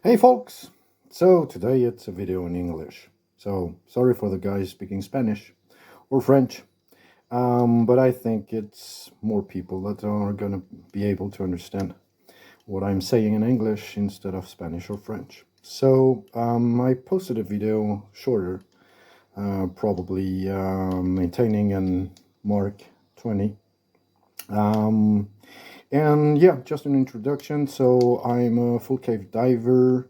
Hey folks! So today it's a video in English. So sorry for the guys speaking Spanish or French, but I think it's more people that are gonna be able to understand what I'm saying in English instead of Spanish or French. So I posted a video shorter, probably maintaining an Mark 20. And yeah, just an introduction. So I'm a full cave diver,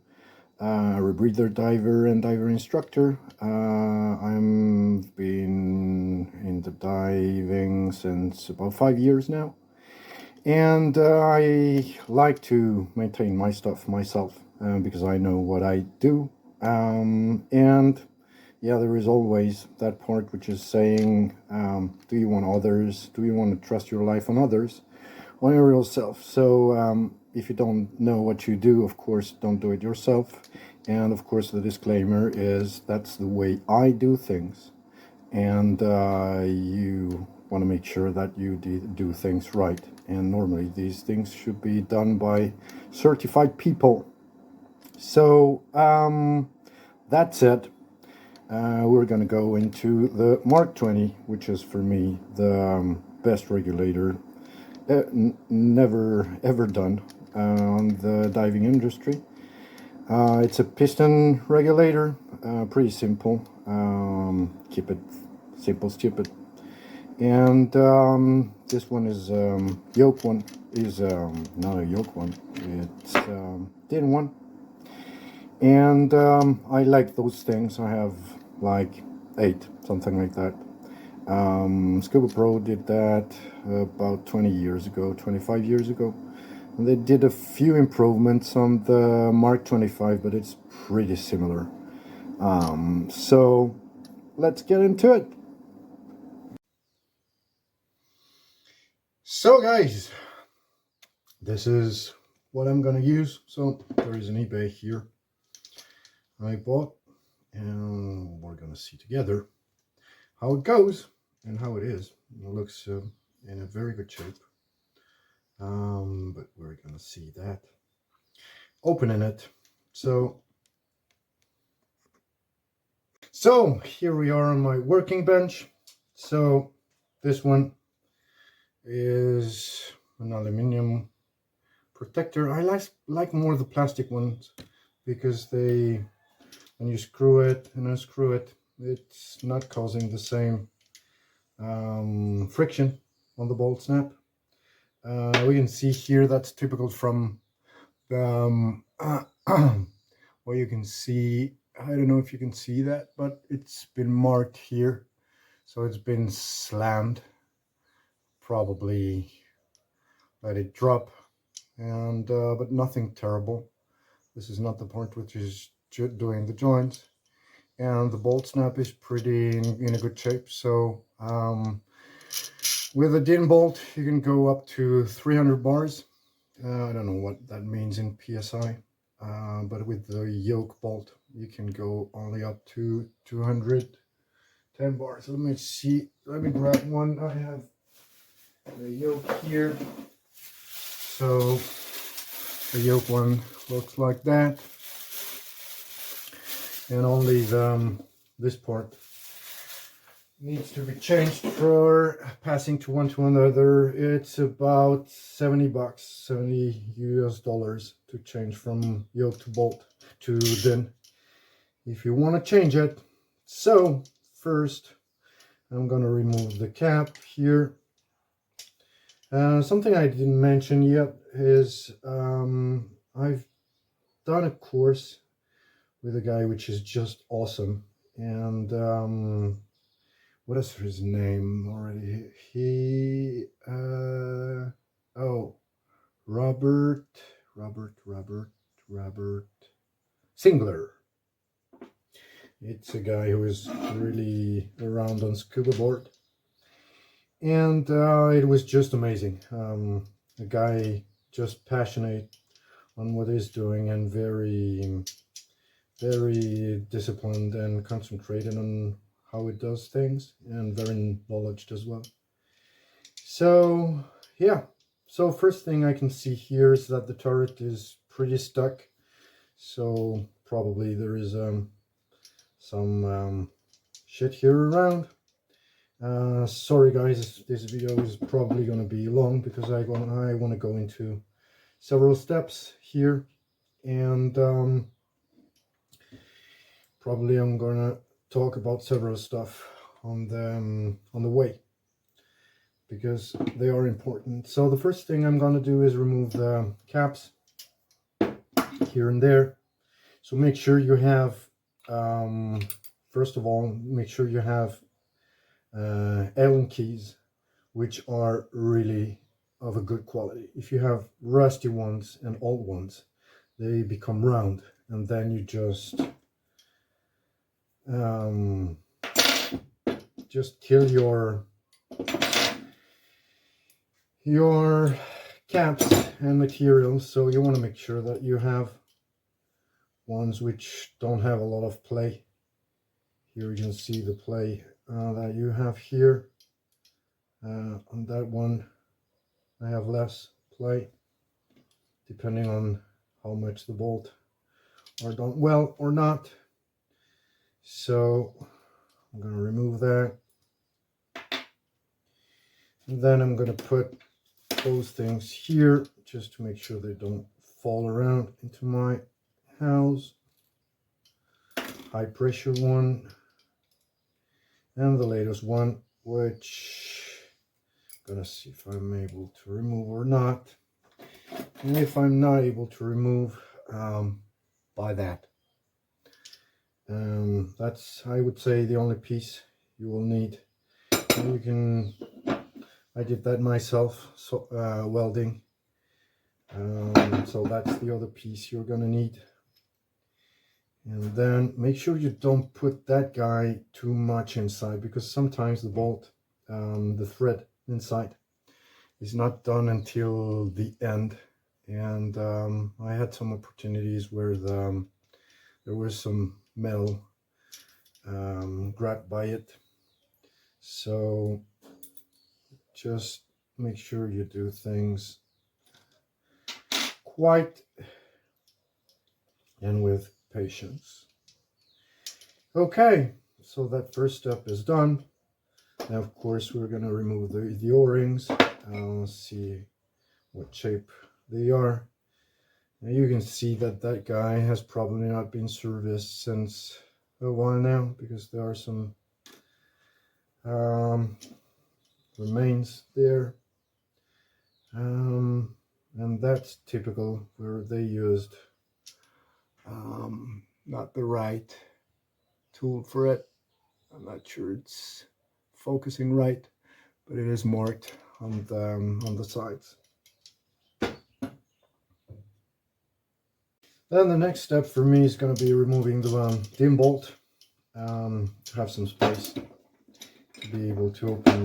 rebreather diver and diver instructor. I've been in the diving since about 5 years now, and I like to maintain my stuff myself because I know what I do. And yeah, there is always that part which is saying, do you want others? Do you want to trust your life on others? On your real self. So if you don't know what you do, of course, don't do it yourself. And of course, the disclaimer is that's the way I do things. And you want to make sure that you do things right. And normally these things should be done by certified people. So that's it. We're going to go into the Mark 20, which is for me the best regulator never ever done on the diving industry. It's a piston regulator, pretty simple. Keep it simple, stupid. And this one is yoke one. Is not a yoke one. It's thin one. And I like those things. I have like 8, something like that. Scubapro did that about 20 years ago, 25 years ago. And they did a few improvements on the Mark 25, but it's pretty similar. So let's get into it. So guys, this is what I'm gonna use. So there is an eBay here I bought, and we're gonna see together how it goes and how it is. It looks in a very good shape, but we're gonna see that opening it. So here we are on my working bench. So this one is an aluminium protector. I like more the plastic ones because they, when you screw it and unscrew it, it's not causing the same friction on the bolt snap. We can see here that's typical from well, you can see, I don't know if you can see that, but it's been marked here, so it's been slammed. Probably let it drop, and but nothing terrible. This is not the part which is doing the joints, and the bolt snap is pretty in a good shape. So with a DIN bolt, you can go up to 300 bars. I don't know what that means in PSI, but with the yoke bolt, you can go only up to 210 bars. Let me see. Let me grab one. I have the yoke here. So the yoke one looks like that, and only this part needs to be changed for passing to one to another. It's about 70 bucks, 70 US dollars to change from yoke to bolt to DIN if you want to change it. So first I'm going to remove the cap here. Something I didn't mention yet is I've done a course with a guy which is just awesome, and what is his name already? Oh, Robert Singler. It's a guy who is really around on scuba board, and it was just amazing. A guy just passionate on what he's doing and very disciplined and concentrated on how it does things, and very knowledgeable as well. So yeah, so first thing I can see here is that the turret is pretty stuck. so probably there is some shit here around. Sorry guys, this video is probably going to be long because I want to go into several steps here, and probably I'm gonna talk about several stuff on the way, because they are important. So the first thing I'm gonna do is remove the caps here and there. So make sure you have, first of all, make sure you have Allen keys which are really of a good quality. If you have rusty ones and old ones, they become round, and then you just kill your caps and materials. So you want to make sure that you have ones which don't have a lot of play. Here you can see the play that you have here. On that one I have less play, depending on how much the bolt are done well or not. So I'm going to remove that, and then I'm going to put those things here just to make sure they don't fall around into my house. High pressure one, and the latest one, which I'm gonna see if I'm able to remove or not. And if I'm not able to remove, buy that. That's, I would say, the only piece you will need. And you can, I did that myself, so welding. So that's the other piece you're gonna need. And then make sure you don't put that guy too much inside, because sometimes the bolt, the thread inside is not done until the end. And I had some opportunities where there was some metal grabbed by it. So just make sure you do things quiet and with patience. Okay, so that first step is done. Now of course we're going to remove the O-rings. See what shape they are. Now you can see that that guy has probably not been serviced since a while now, because there are some remains there, and that's typical where they used not the right tool for it. I'm not sure it's focusing right, but it is marked on the sides. Then the next step for me is going to be removing the dim bolt, to have some space to be able to open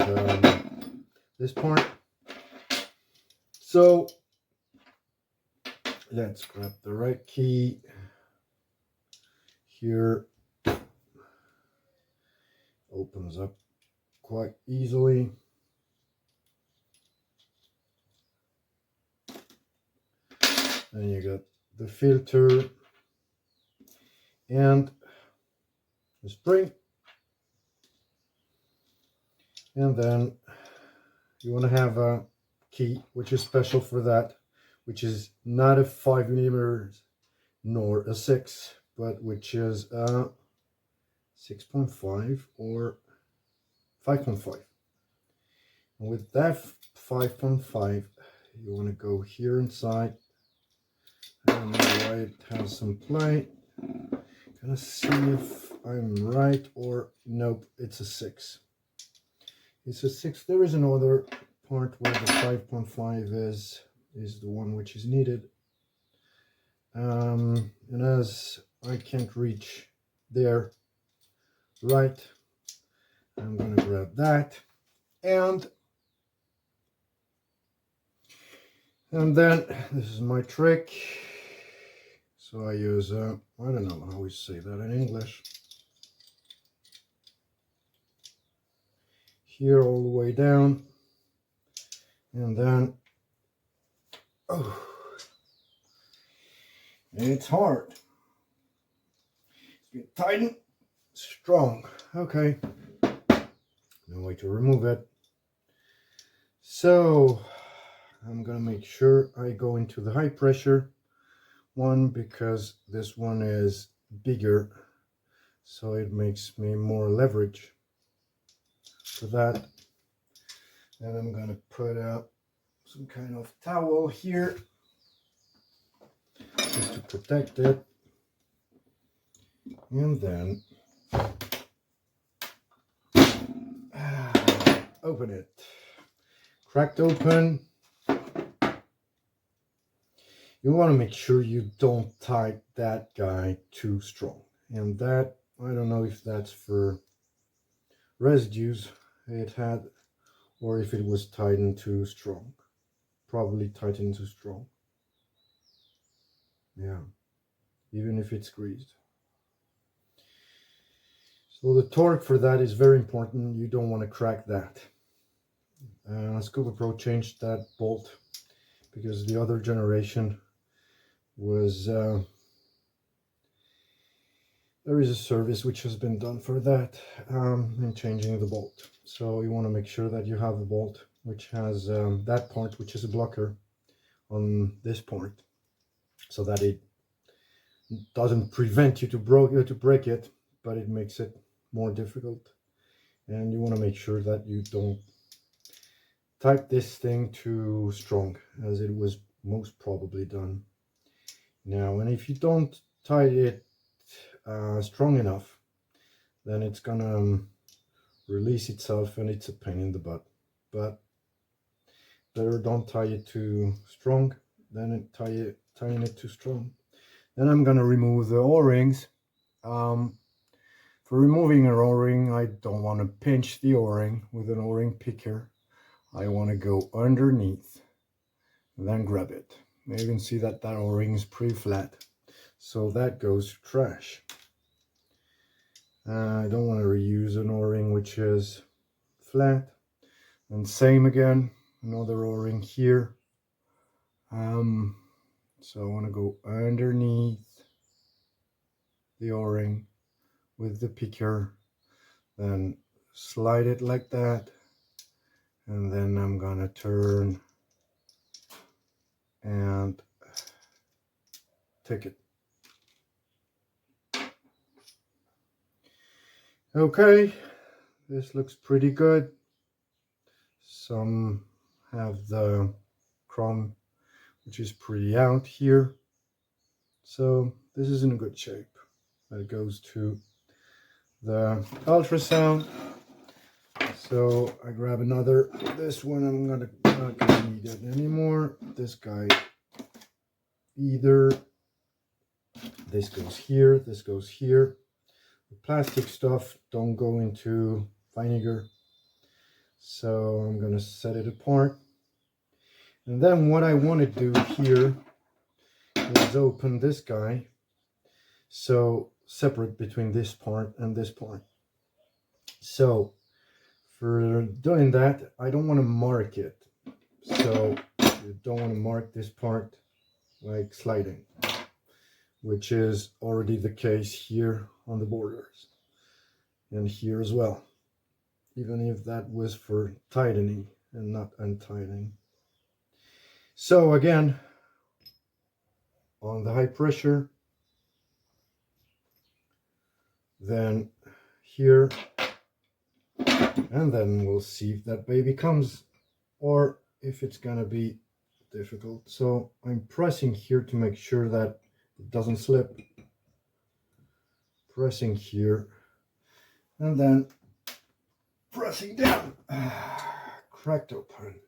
this part. So let's grab the right key here. Opens up quite easily. Then you got the filter and the spring, and then you want to have a key which is special for that, which is not a 5mm nor a 6, but which is a 6.5 or 5.5. And with that 5.5, you want to go here inside. I don't know why it has some play. Gonna see if I'm right, or nope, it's a 6. It's a 6. There is another part where the 5.5 is the one which is needed. And as I can't reach there right, I'm gonna grab that, and then this is my trick. So I use I don't know how we say that in English. Here all the way down, and then it's hard. been tightened strong. Okay, no way to remove it. So I'm gonna make sure I go into the high pressure one because this one is bigger, so it makes me more leverage for that. And I'm gonna put up some kind of towel here just to protect it, and then open it. Cracked open. You want to make sure you don't tighten that guy too strong, and that, I don't know if that's for residues it had or if it was tightened too strong. Probably tightened too strong. Yeah, even if it's greased. So the torque for that is very important. You don't want to crack that. Scubapro changed that bolt because the other generation was there is a service which has been done for that in changing the bolt. So you want to make sure that you have a bolt which has that part which is a blocker on this part, so that it doesn't prevent you to break it, but it makes it more difficult. And you want to make sure that you don't tighten this thing too strong, as it was most probably done. Now, and if you don't tie it strong enough, then it's gonna release itself and it's a pain in the butt. But better don't tie it too strong than tying it too strong. Then I'm gonna remove the O-rings. For removing an O-ring, I don't want to pinch the O-ring with an O-ring picker. I want to go underneath and then grab it. You can see that that O-ring is pretty flat, so that goes to trash. I don't want to reuse an O-ring which is flat. And same again, another O-ring here. So I want to go underneath the O-ring with the picker, then slide it like that, and then I'm gonna turn and take it. Okay, this looks pretty good. Some have the chrome which is pretty out here, so this is in good shape. That goes to the ultrasound. So I grab another. This one I'm not gonna need it anymore. This guy either. This goes here. This goes here. The plastic stuff don't go into vinegar, so I'm gonna set it apart. And then what I want to do here is open this guy, so separate between this part and this part. So for doing that, I don't want to mark it. So you don't want to mark this part like sliding, which is already the case here on the borders and here as well, even if that was for tightening and not untightening. So again, on the high pressure, then here, and then we'll see if that baby comes or if it's gonna be difficult. So I'm pressing here to make sure that it doesn't slip. Pressing here and then pressing down. Cracked open.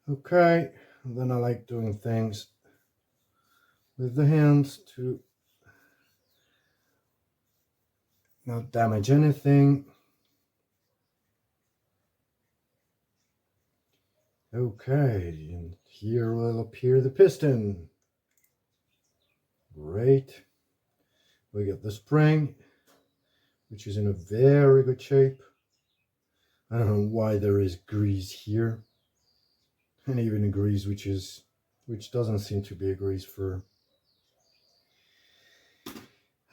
Okay, and then I like doing things with the hands to not damage anything. Okay, and here will appear the piston. Great. We got the spring, which is in a very good shape. I don't know why there is grease here, and even a grease which doesn't seem to be a grease for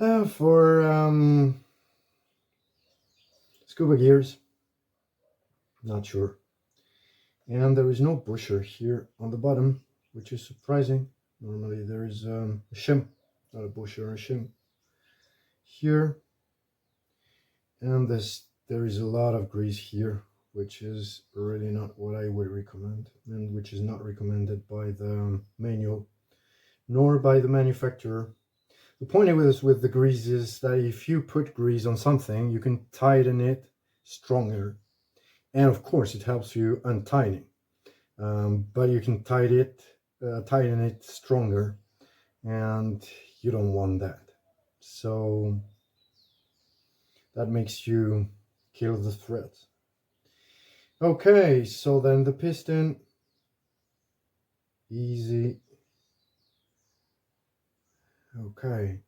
For scuba gears, not sure. And there is no busher here on the bottom, which is surprising. Normally there is a shim, not a busher, or a shim here. And there is a lot of grease here, which is really not what I would recommend, and which is not recommended by the manual nor by the manufacturer. The point with the grease is that if you put grease on something, you can tighten it stronger, and of course it helps you untightening, but you can tighten it stronger, and you don't want that. So that makes you kill the threads. Okay, so then the piston, easy. Okay,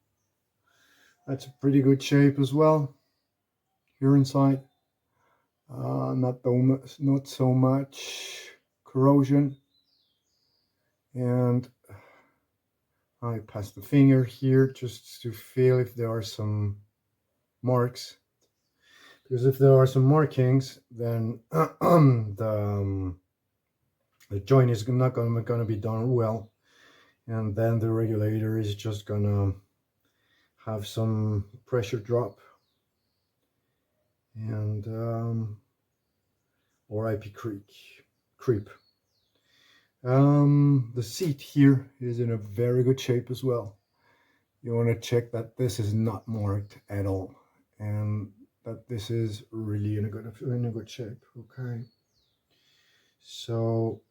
that's a pretty good shape as well here inside. Not so much corrosion, and I pass the finger here just to feel if there are some marks, because if there are some markings, then the joint is not going to be done well, and then the regulator is just gonna have some pressure drop, and or IP creep. The seat here is in a very good shape as well. You want to check that this is not marked at all, and that this is really in a good shape. Okay, so,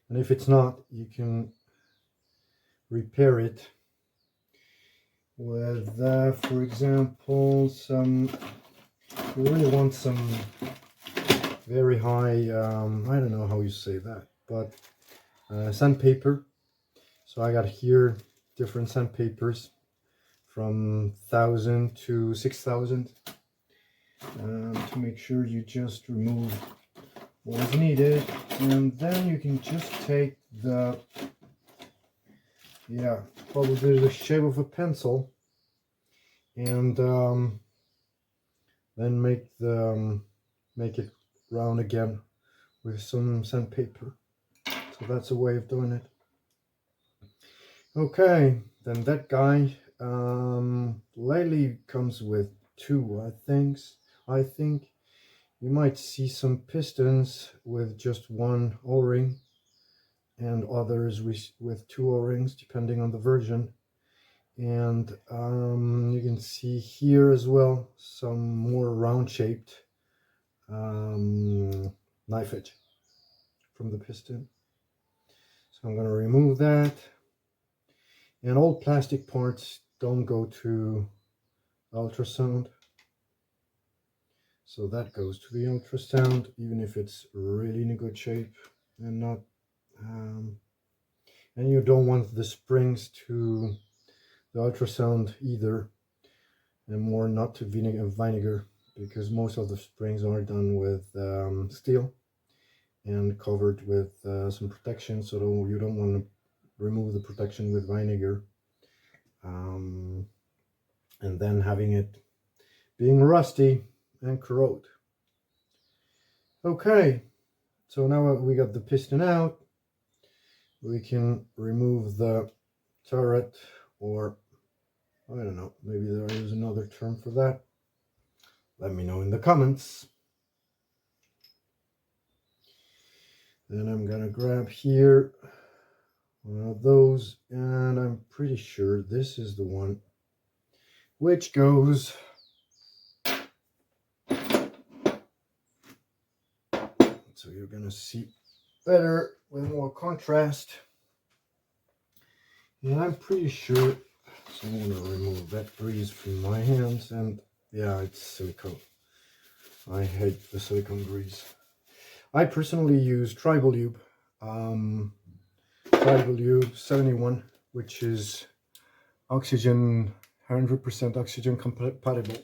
and if it's not, you can repair it with for example, you really want some very high, I don't know how you say that, but sandpaper. So I got here different sandpapers from 1,000 to 6,000, to make sure you just remove what is needed, and then you can just take probably the shape of a pencil, and then make it round again with some sandpaper. So that's a way of doing it. Okay, then that guy lately comes with two, I think you might see some pistons with just one O-ring, and others with two O-rings, depending on the version. And you can see here as well some more round shaped knife edge from the piston. So I'm going to remove that. And all plastic parts don't go to ultrasound, so that goes to the ultrasound, even if it's really in a good shape, and not and you don't want the springs to the ultrasound either, and more not to vinegar, because most of the springs are done with steel and covered with some protection, so you don't want to remove the protection with vinegar, and then having it being rusty and corrode. Okay, so now we got the piston out, we can remove the turret, or I don't know, maybe there is another term for that. Let me know in the comments. Then I'm gonna grab here one of those, and I'm pretty sure this is the one which goes so you're gonna see better with more contrast. And I'm pretty sure, so I'm gonna remove that grease from my hands, and yeah, it's silicone. I hate the silicone grease. I personally use Tribal Lube, Tribal Lube 71, which is oxygen, 100% oxygen compatible.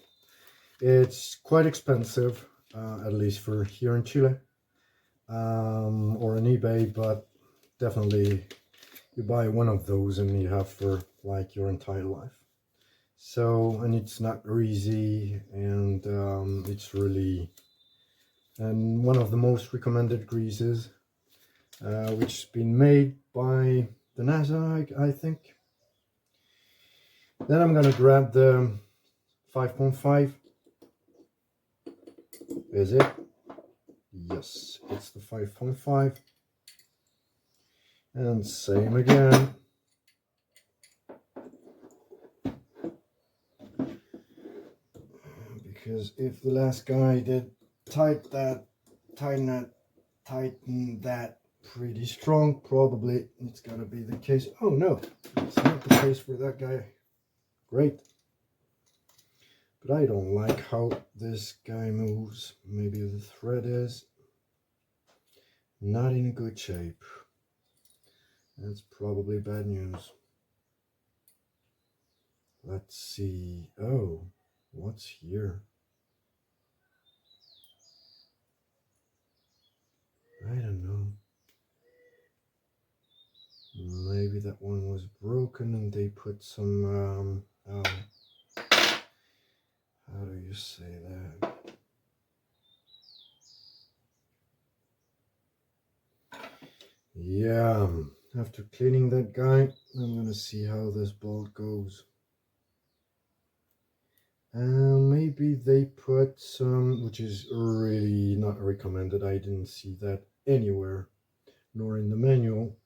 It's quite expensive, at least for here in Chile, or on eBay, but definitely you buy one of those and you have for like your entire life. So, and it's not greasy, and it's really one of the most recommended greases, which has been made by the NASA, I think. Then I'm gonna grab the 5.5. Is it? Yes, it's the 5.5. And same again. Because if the last guy did tighten that pretty strong, probably it's gonna be the case. Oh no, it's not the case for that guy. Great. But I don't like how this guy moves. Maybe the thread is not in good shape. That's probably bad news. Let's see. Oh, what's here? I don't know. Maybe that one was broken and they put some, how do you say that? Yeah, after cleaning that guy, I'm gonna see how this bolt goes. Maybe they put some, which is really not recommended. I didn't see that anywhere, nor in the manual.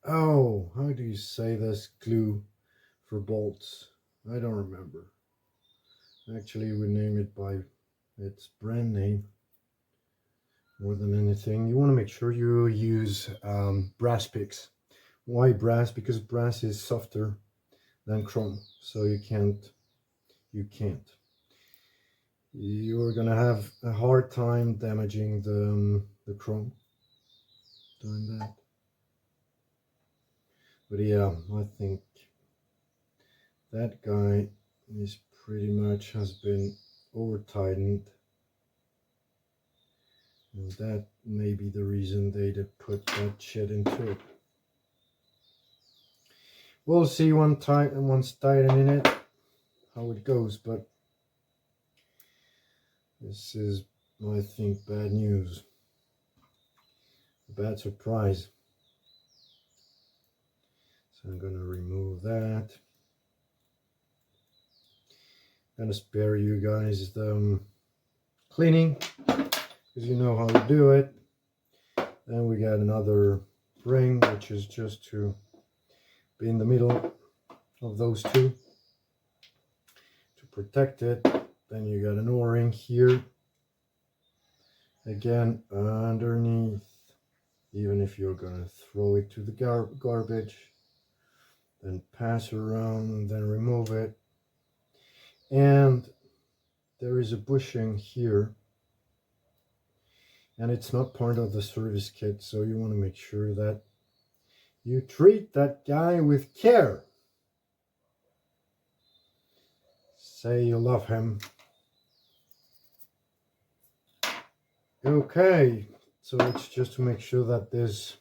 Oh, how do you say this glue for bolts? I don't remember. Actually, we name it by its brand name more than anything. You want to make sure you use brass picks. Why brass? Because brass is softer than chrome, so you can't. You're gonna have a hard time damaging the chrome doing that. But yeah, I think that guy is pretty much has been over tightened, and that may be the reason they did put that shit into it. We'll see once tightening it how it goes, but this is, I think, bad news, a bad surprise. So I'm gonna remove that. I'm gonna spare you guys the cleaning, because you know how to do it. Then we got another ring, which is just to be in the middle of those two to protect it. Then you got an O-ring here, again underneath, even if you're gonna throw it to the garbage, then pass around and then remove it. And there is a bushing here, and it's not part of the service kit, so you want to make sure that you treat that guy with care. Say you love him. Okay, so it's just to make sure that this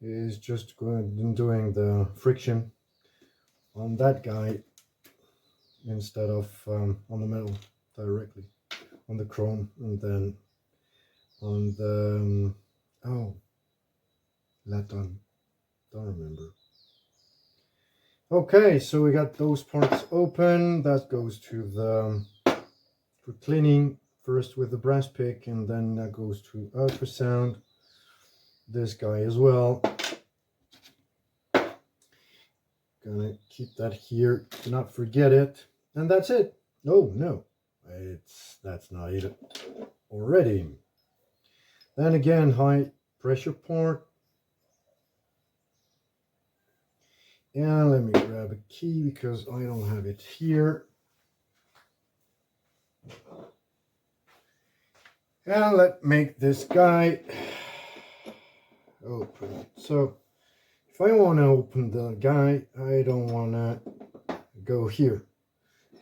is just doing the friction on that guy instead of on the metal directly, on the chrome, and then on the laton, don't remember. Okay, so we got those parts open. That goes to the for cleaning first with the brass pick, and then that goes to ultrasound. This guy as well. Gonna keep that here, not forget it, and that's it. Oh no, that's not it already. Then again, high pressure part. And let me grab a key because I don't have it here. And let's make this guy open. So if I want to open the guy, I don't want to go here.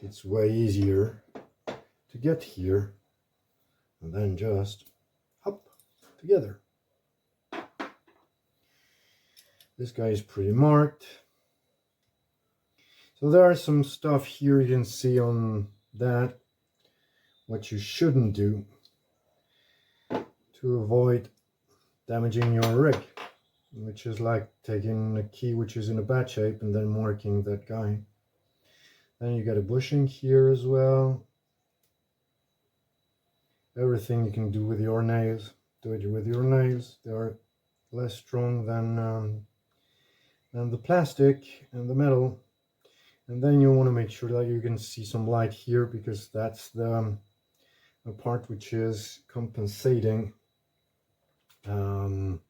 It's way easier to get here and then just hop together. This guy is pretty marked. So there are some stuff here you can see on that, what you shouldn't do to avoid damaging your rig, which is like taking a key which is in a bad shape and then marking that guy. Then you got a bushing here as well. Everything you can do with your nails, do it with your nails. They are less strong than the plastic and the metal. And then you want to make sure that you can see some light here, because that's the part which is compensating the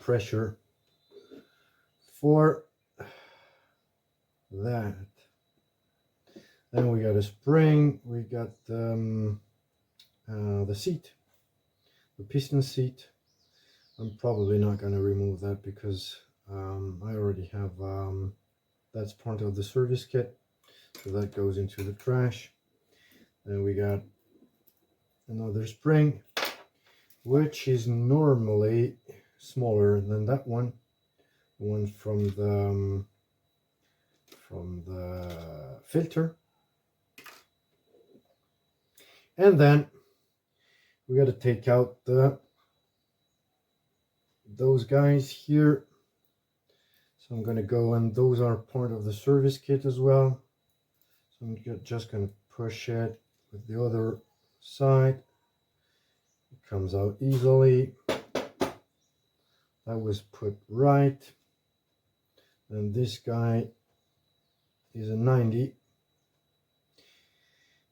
pressure for that. Then we got a spring, we got the seat, the piston seat. I'm probably not going to remove that because I already have that's part of the service kit, so that goes into the trash. Then we got another spring, which is normally smaller than that one, the one from the filter. And then we got to take out those guys here. So I'm going to go, and those are part of the service kit as well. So I'm just going to push it with the other side. It comes out easily. That was put right. And this guy is a 90,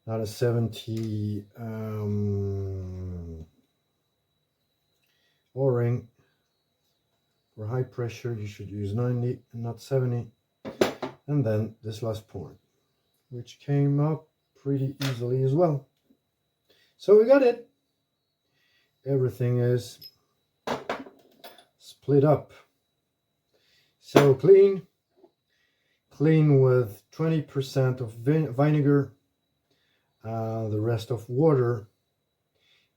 not a 70 O-ring. For high pressure you should use 90 and not 70. And then this last point, which came up pretty easily as well. So we got it. Everything is split up. So clean with 20% of vinegar, the rest of water,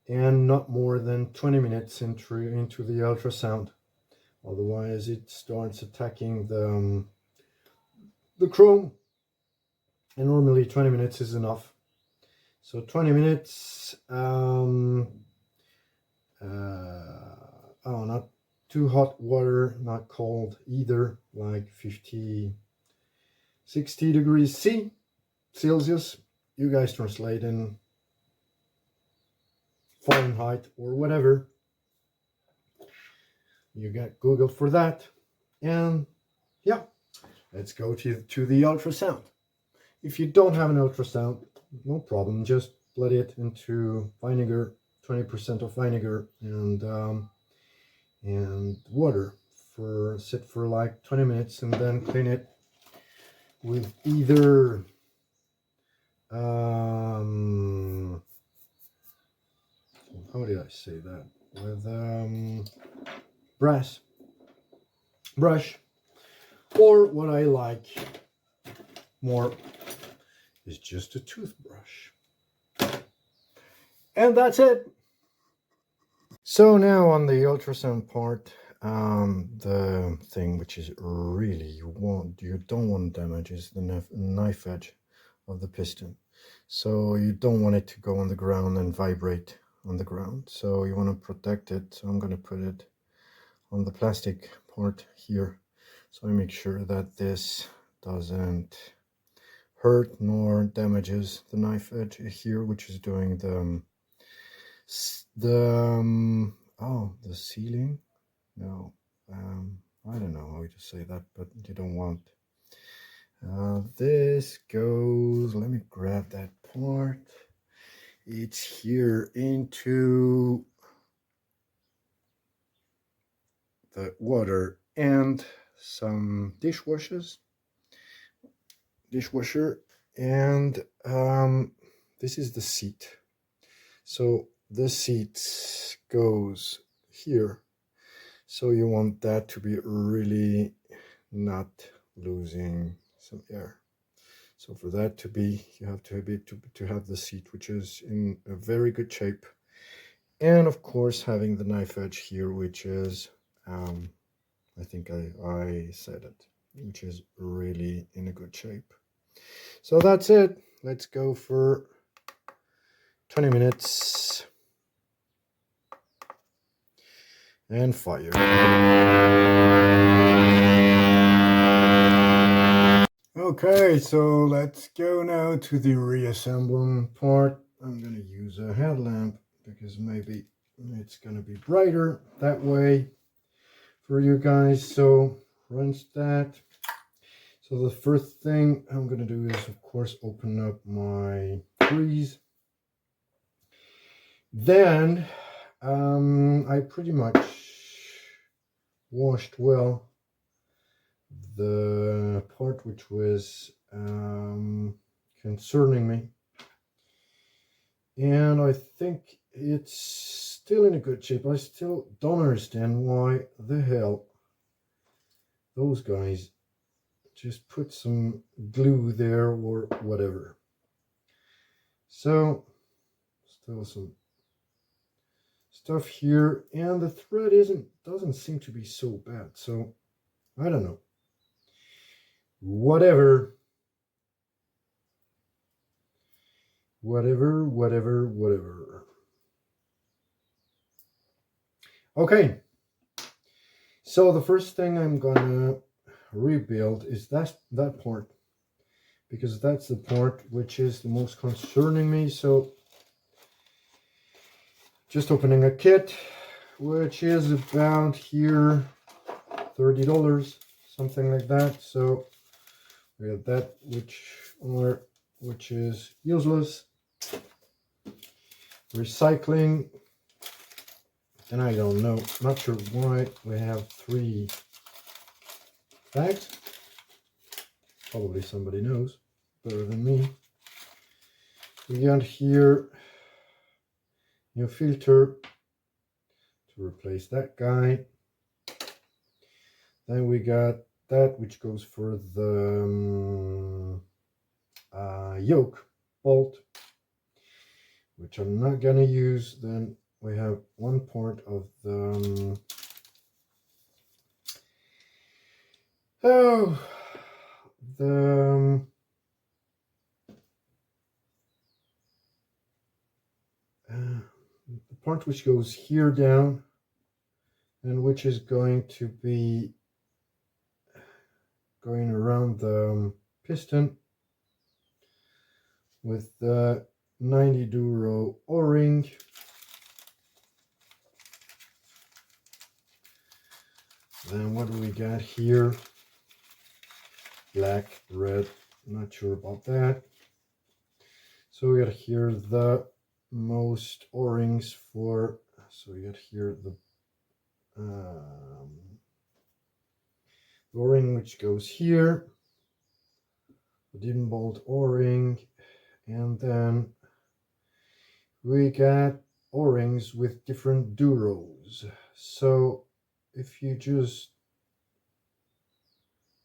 and not more than 20 minutes into the ultrasound. Otherwise it starts attacking the chrome, and normally 20 minutes is enough. So 20 minutes, not too hot water, not cold either, like 50, 60 degrees Celsius. You guys translate in Fahrenheit or whatever. You got Google for that. And yeah, let's go to the ultrasound. If you don't have an ultrasound, no problem, just let it into vinegar, 20% of vinegar and water, sit for like 20 minutes, and then clean it with either how did I say that, with brush, or what I like more is just a toothbrush. And that's it. So now on the ultrasound part, the thing which is really you don't want to damage is the knife edge of the piston. So you don't want it to go on the ground and vibrate on the ground. So you want to protect it. So I'm going to put it on the plastic part here. So I make sure that this doesn't hurt nor damages the knife edge here, which is doing the sealing. No, I don't know how to say that, but you don't want this goes, let me grab that part. It's here into the water and some dishwasher, and this is the seat. So the seat goes here, so you want that to be really not losing some air. So for that to be, you have to have the seat which is in a very good shape, and of course having the knife edge here, which is I think I said it, which is really in a good shape. So that's it. Let's go for 20 minutes and fire. Okay, so let's go now to the reassembling part. I'm going to use a headlamp because maybe it's going to be brighter that way for you guys. So rinse that. So the first thing I'm going to do is, of course, open up my grease. Then I pretty much washed well the part which was concerning me, and I think it's still in a good shape. I still don't understand why the hell those guys just put some glue there or whatever. So still some stuff here, and the thread doesn't seem to be so bad, so I don't know. Whatever. Okay, so the first thing I'm gonna rebuild is that part, because that's the part which is the most concerning me. So just opening a kit, which is about here $30, something like that. So we have that which is useless. Recycling, and I don't know, not sure why we have 3 bags. Probably somebody knows better than me. We got here new filter to replace that guy. Then we got that which goes for the yoke bolt, which I'm not gonna use. Then we have one part of the the part which goes here down, and which is going to be going around the piston with the 90 Duro O-ring. Then what do we got here? Black, red, not sure about that. So we got here the most O-rings for, so we got here the O-ring which goes here, the dim bolt O-ring, and then we got O-rings with different Duros. So if you just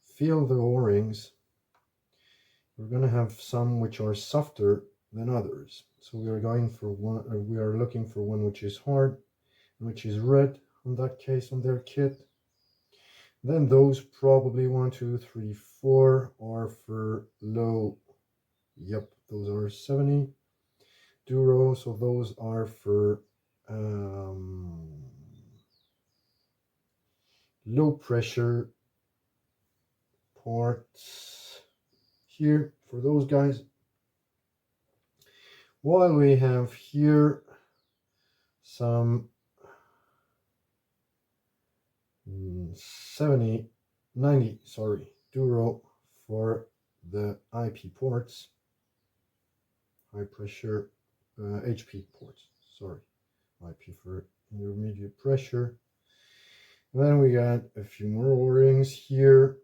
feel the O-rings, we're going to have some which are softer than others. So we are going for one, we are looking for one which is hard, which is red on that case on their kit. Then those probably 1, 2, 3, 4 are for low. Yep, those are 70 Duro. So those are for low pressure parts here for those guys. While we have here some 90 Duro for the IP ports, high pressure HP ports, IP for intermediate pressure. And then we got a few more O-rings here.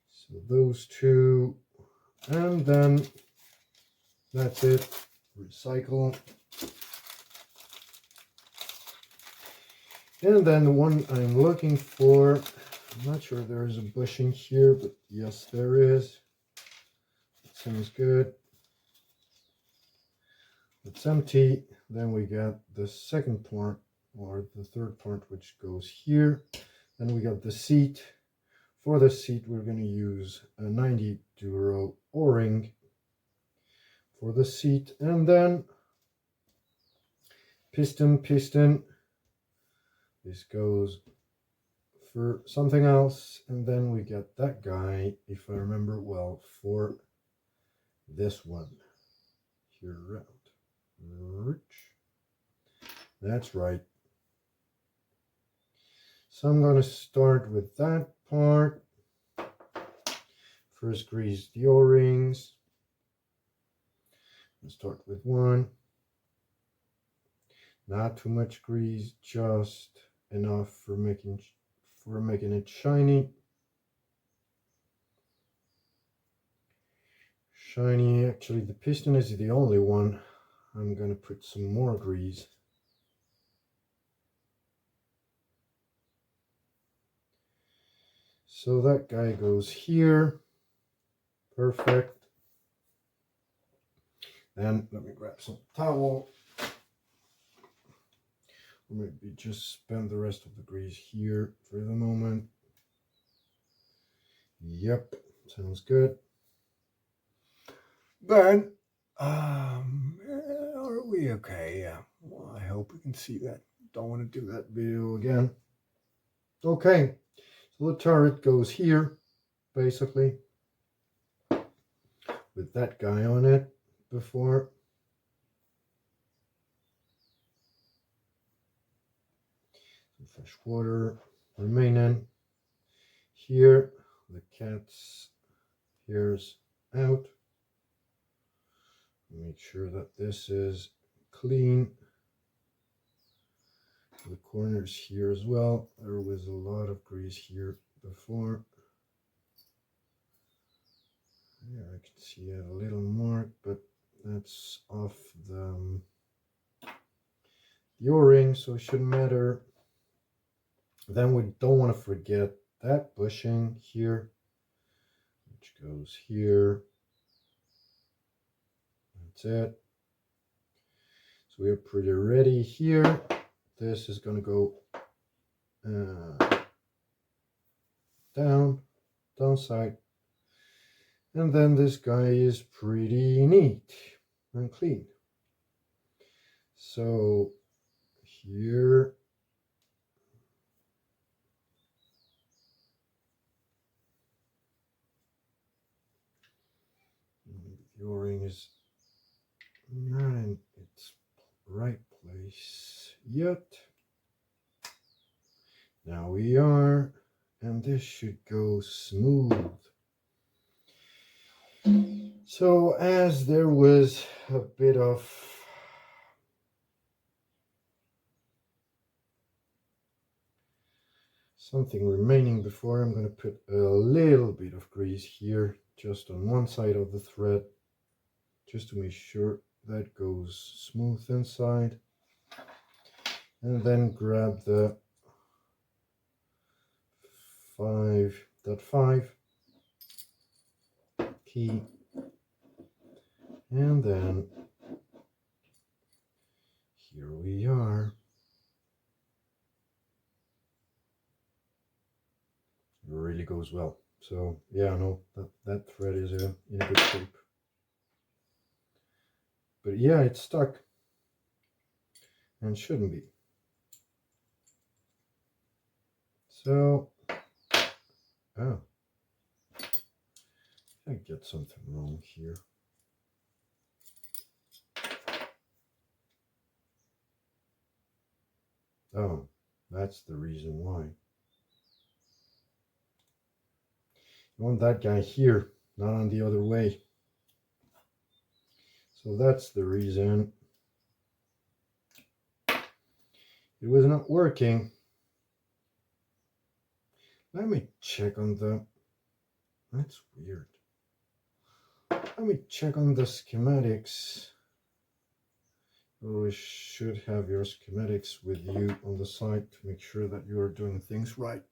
So those 2, and then that's it. Recycle. And then the one I'm looking for, I'm not sure there is a bushing here, but yes, there is. It sounds good. It's empty. Then we got the second part or the third part, which goes here. Then we got the seat. For the seat, we're going to use a 90 Duro O-ring for the seat, and then piston. This goes for something else, and then we get that guy, if I remember well, for this one here around. That's right. So I'm going to start with that part. First, grease the O-rings. Let's start with one. Not too much grease, just enough for making it shiny. Actually, the piston is the only one. I'm going to put some more grease. So that guy goes here. Perfect. Then let me grab some towel. Or maybe just spend the rest of the grease here for the moment. Yep, sounds good. Then, are we okay? Yeah, well, I hope we can see that. Don't want to do that video again. Okay, so the turret goes here, basically, with that guy on it before. Some fresh water remaining. Here, the cat's ears out. Make sure that this is clean. The corners here as well. There was a lot of grease here before. Yeah, I can see a little mark, but that's off the O-ring, so it shouldn't matter. Then we don't want to forget that bushing here, which goes here. That's it. So we're pretty ready here. This is going to go downside. And then this guy is pretty neat and clean. So here, the O-ring is not in its right place yet. Now we are, and this should go smooth. So as there was a bit of something remaining before, I'm going to put a little bit of grease here, just on one side of the thread, just to make sure that goes smooth inside. And then grab the 5.5 key, and then here we are. It really goes well. So yeah, no, that thread is in a good shape. But yeah, it's stuck and shouldn't be. So, oh, I get something wrong here. Oh, that's the reason why. You want that guy here, not on the other way. So that's the reason. It was not working. Let me check on the, that's weird. Let me check on the schematics. You always should have your schematics with you on the side to make sure that you are doing things right.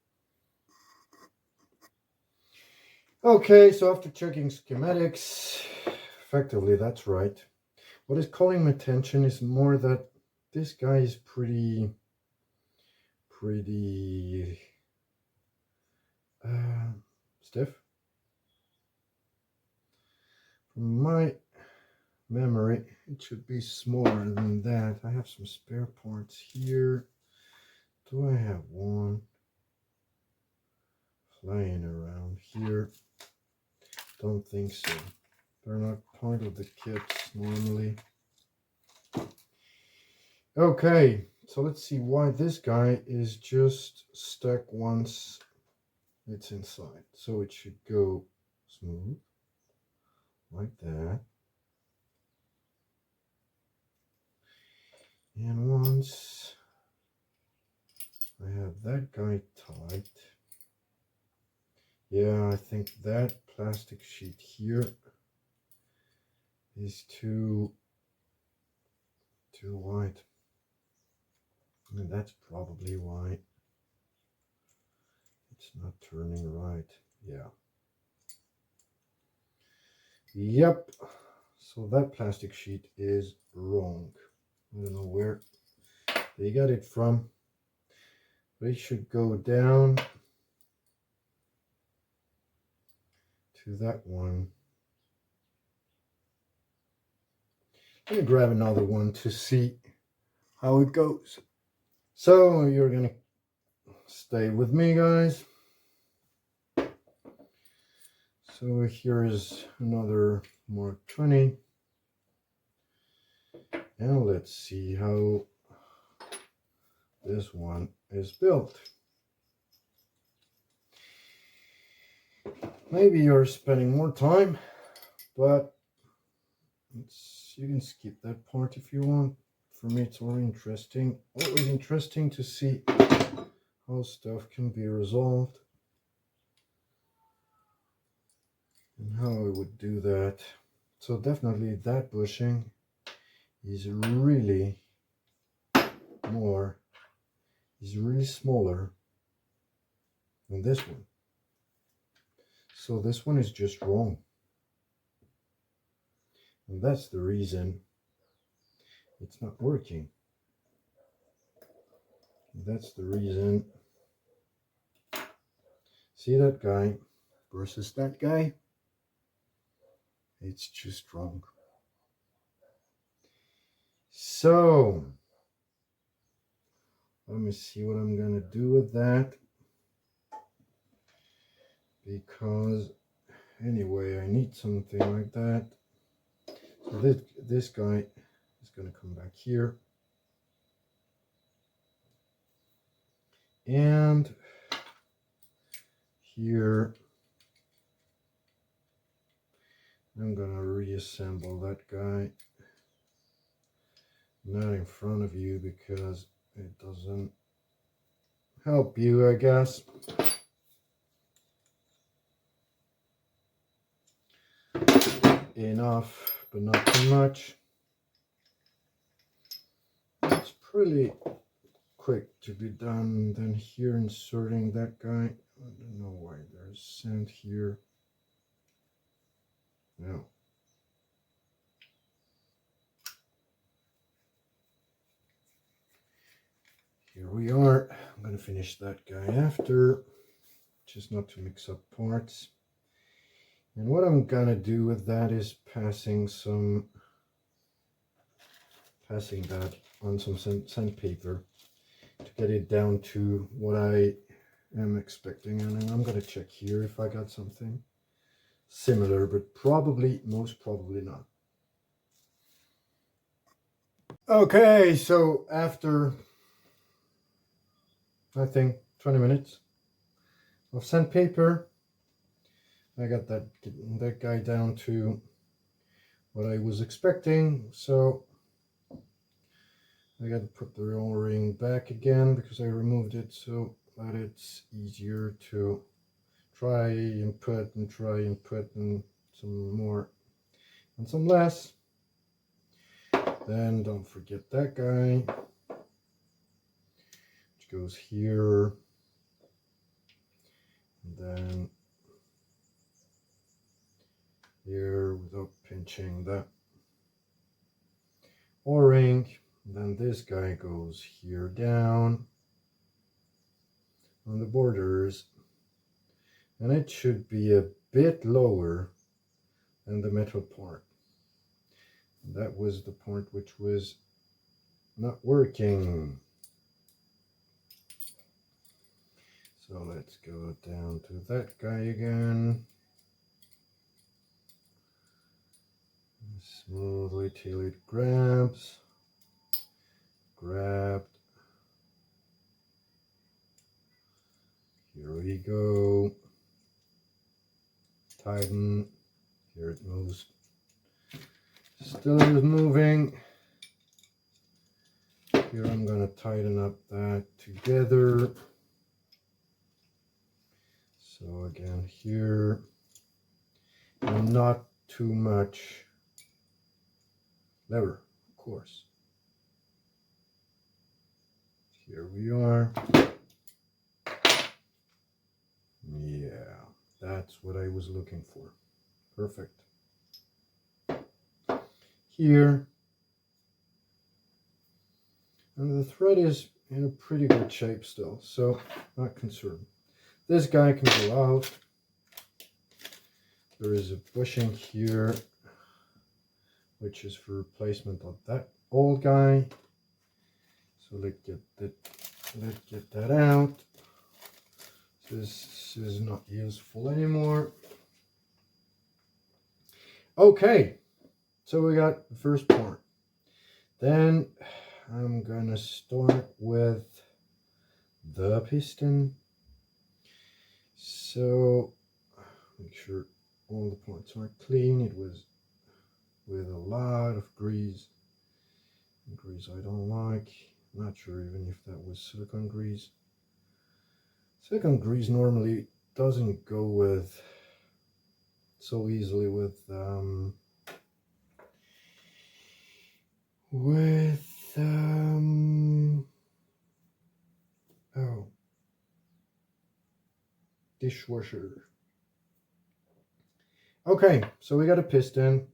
Okay, so after checking schematics, effectively that's right. What is calling my attention is more that this guy is pretty pretty stiff. From my memory, it should be smaller than that. I have some spare parts here. Do I have one flying around here? Don't think so. They're not part of the kits normally. Okay, so let's see why this guy is just stuck once it's inside. So it should go smooth like that. And once I have that guy tight, yeah, I think that plastic sheet here is too wide. And that's probably why it's not turning right. Yeah. Yep. So that plastic sheet is wrong. I don't know where they got it from. They should go down to that one. Let me grab another one to see how it goes. So you're gonna stay with me, guys. So here is another Mark 20. And let's see how this one is built. Maybe you're spending more time, but you can skip that part if you want. For me, it's always interesting to see how stuff can be resolved and how I would do that. So definitely that bushing is really smaller than this one. So this one is just wrong. And that's the reason it's not working. That's the reason. See that guy versus that guy? It's just wrong. So let me see what I'm gonna do with that. Because anyway, I need something like that. So this guy is gonna come back here. And here I'm gonna reassemble that guy. Not in front of you because it doesn't help you, I guess. Enough, but not too much. It's pretty quick to be done. Then here inserting that guy. I don't know why there's sand here. No. Here we are. I'm going to finish that guy after, just not to mix up parts. And what I'm going to do with that is passing that on some sandpaper to get it down to what I am expecting. And then I'm going to check here if I got something similar, but most probably not. Okay, so after I think 20 minutes of sandpaper, I got that guy down to what I was expecting. So I got to put the O-ring back again because I removed it so that it's easier to try and put and some more and some less. Then don't forget that guy, which goes here, and then here without pinching that O-ring. Then this guy goes here down, on the borders, and it should be a bit lower than the metal part. That was the part which was not working. So let's go down to that guy again. Smoothly till it grabs. Grabbed. Here we go. Tighten. Here it moves. Still is moving. Here I'm going to tighten up that together. So again here, and not too much lever, of course. Here we are. Yeah, that's what I was looking for. Perfect. Here, and the thread is in a pretty good shape still, so not concerned. This guy can go out. There is a bushing here, which is for replacement of that old guy. So let's get that out. This is not useful anymore. Okay, so we got the first part. Then I'm gonna start with the piston. So make sure all the parts are clean. It was with a lot of grease. Grease I don't like. Not sure even if that was silicone grease. Silicone grease normally doesn't go with so easily with dishwasher. Okay, so we got a piston.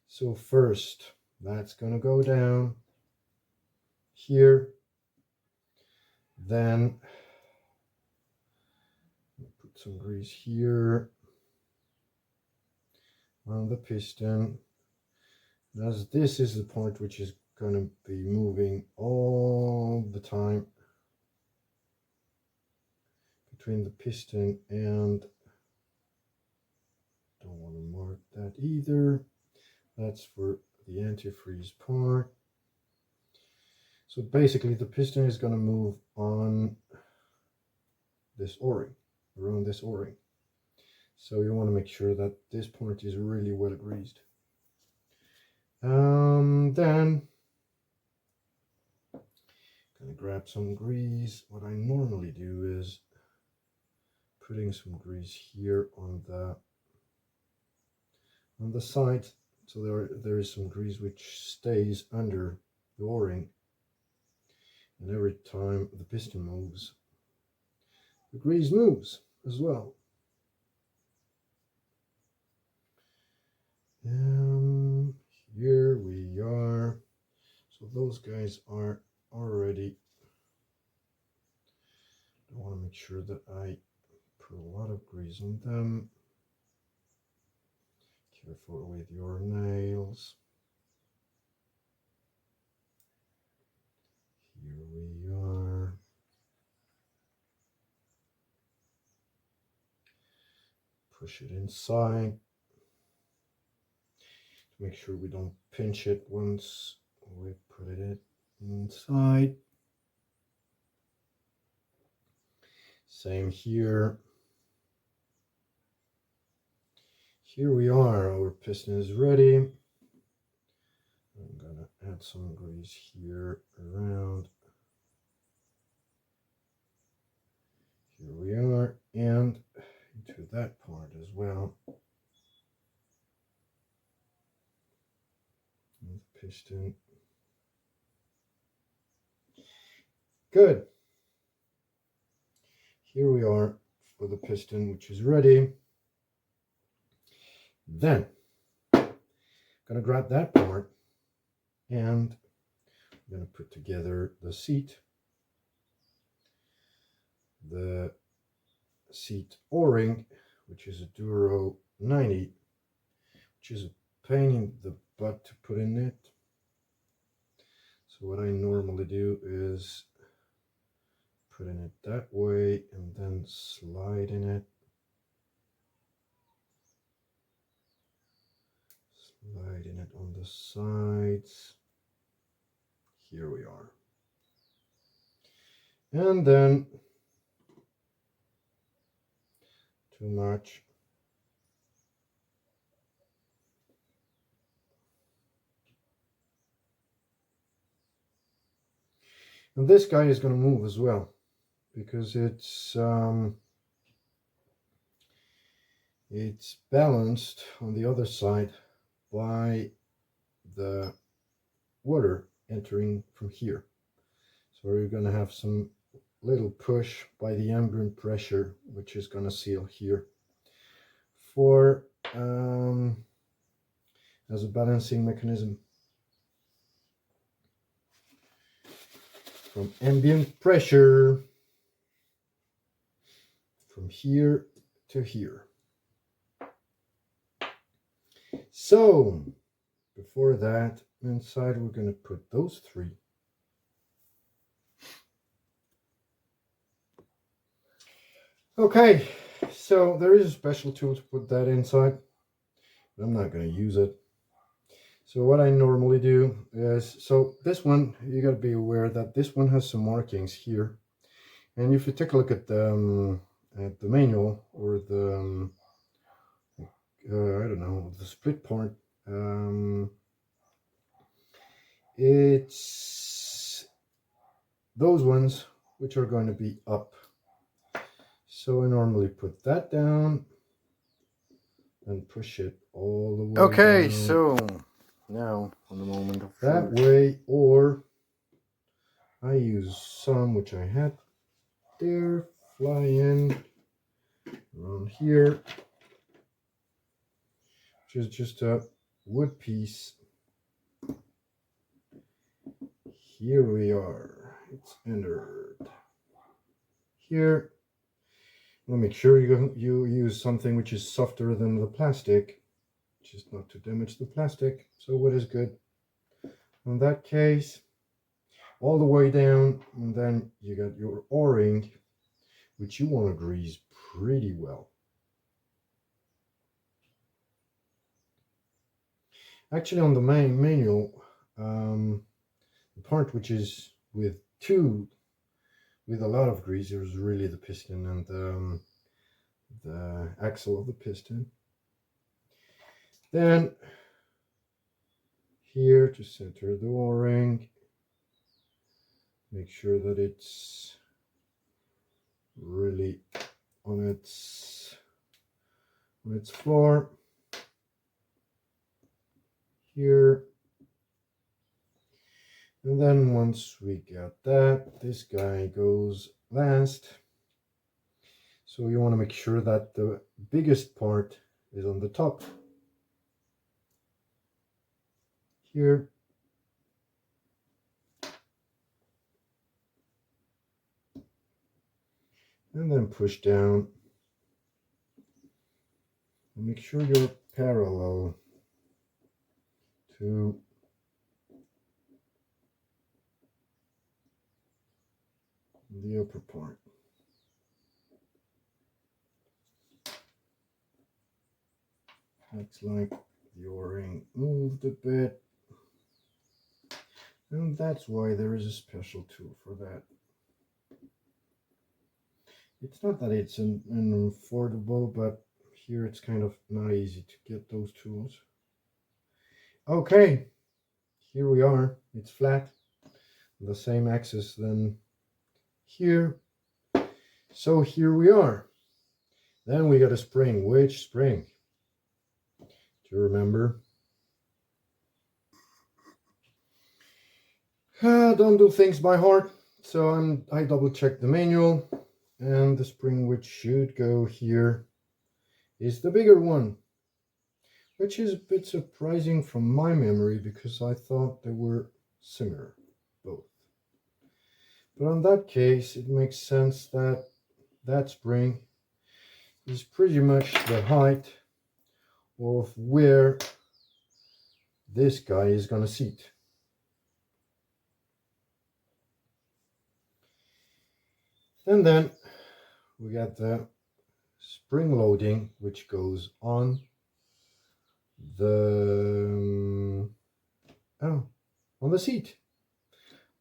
So first, that's gonna go down here. Then put some grease here on the piston. As this is the point which is gonna be moving all the time between the piston and, don't want to mark that either. That's for the antifreeze part. So basically the piston is going to move on this O-ring, around this O-ring. So you want to make sure that this part is really well greased. Then I'm going to grab some grease. What I normally do is putting some grease here on the side, so there is some grease which stays under the O-ring, and every time the piston moves, the grease moves as well. Here we are. So those guys are already, I want to make sure that I put a lot of grease on them. Careful with your nails. Here we are. Push it inside. To make sure we don't pinch it once we put it inside. Same here. Here we are, our piston is ready. I'm gonna add some grease here around. Here we are, and into that part as well. And the piston. Good. Here we are for the piston, which is ready. Then I'm going to grab that part and I'm going to put together the seat. the seat O-ring, which is a Duro 90, which is a pain in the butt to put in it. So what I normally do is put in it that way and then slide in it. Slide in it on the sides. Here we are. And then, too much. And this guy is going to move as well, because it's balanced on the other side by the water entering from here. So we're going to have some little push by the ambient pressure, which is going to seal here for as a balancing mechanism from ambient pressure from here to here. So before that, inside we're going to put those three. Okay, so there is a special tool to put that inside, but I'm not going to use it. So what I normally do is, so this one, you got to be aware that this one has some markings here. And if you take a look at the manual or the, I don't know, the split part, it's those ones which are going to be up. So I normally put that down and push it all the way Okay, down. so now on the moment of That truth. way, or I use some which I had there, fly in around here, which is just a wood piece. Here we are, it's entered. Here, we'll make sure you use something which is softer than the plastic, just not to damage the plastic. So wood is good. In that case, all the way down, and then you got your O-ring, which you want to grease pretty well. Actually, on the main manual, the part which is with a lot of grease is really the piston and the axle of the piston. Then here to center the O-ring, make sure that it's really on its floor here. And then once we got that, this guy goes last. So you want to make sure that the biggest part is on the top here. And then push down and make sure you're parallel to the upper part. Looks like the O-ring moved a bit, and that's why there is a special tool for that. It's not that it's unaffordable, but here it's kind of not easy to get those tools. Okay, here we are. It's flat, the same axis than here. So here we are. Then we got a spring. Which spring? Do you remember? Don't do things by heart. So I double checked the manual, and the spring which should go here is the bigger one, which is a bit surprising from my memory because I thought they were similar, both. But in that case, it makes sense that that spring is pretty much the height of where this guy is going to sit. And then we got the spring loading, which goes on the on the seat,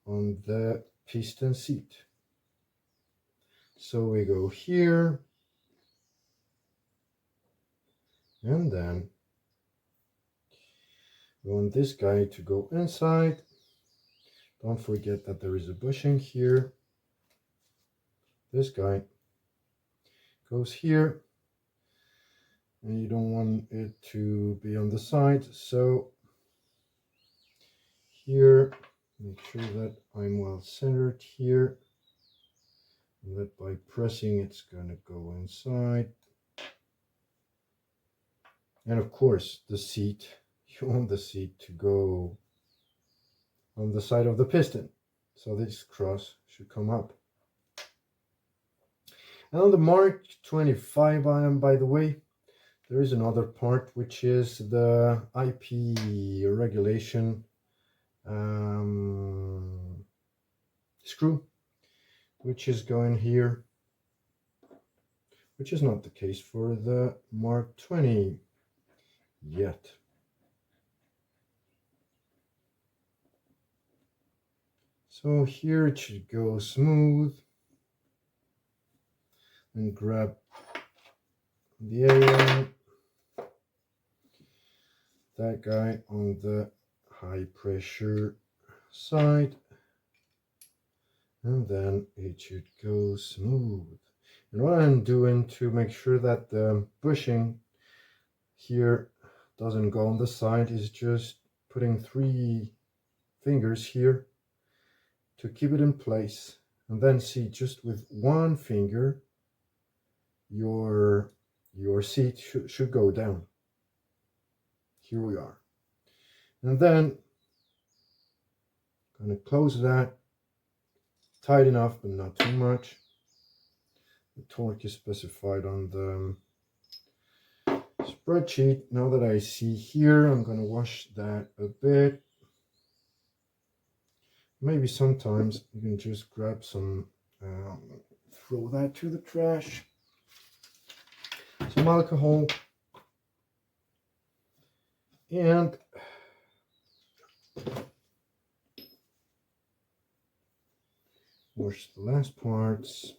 on the piston seat. So we go here, and then we want this guy to go inside. Don't forget that there is a bushing here. This guy goes here, and you don't want it to be on the side, so here, make sure that I'm well centered here, and that by pressing it's gonna go inside. And of course the seat, you want the seat to go on the side of the piston, so this cross should come up. And on the Mark 25 by the way, there is another part, which is the IP regulation screw, which is going here, which is not the case for the Mark 20 yet. So here it should go smooth, and grab the area, that guy on the high pressure side, and then it should go smooth. And what I'm doing to make sure that the bushing here doesn't go on the side is just putting 3 fingers here to keep it in place, and then see, just with 1 finger your seat should go down. Here we are. And then I'm going to close that tight enough, but not too much. The torque is specified on the spreadsheet. Now that I see here, I'm going to wash that a bit. Maybe sometimes you can just grab some, throw that to the trash, some alcohol, and wash the last parts.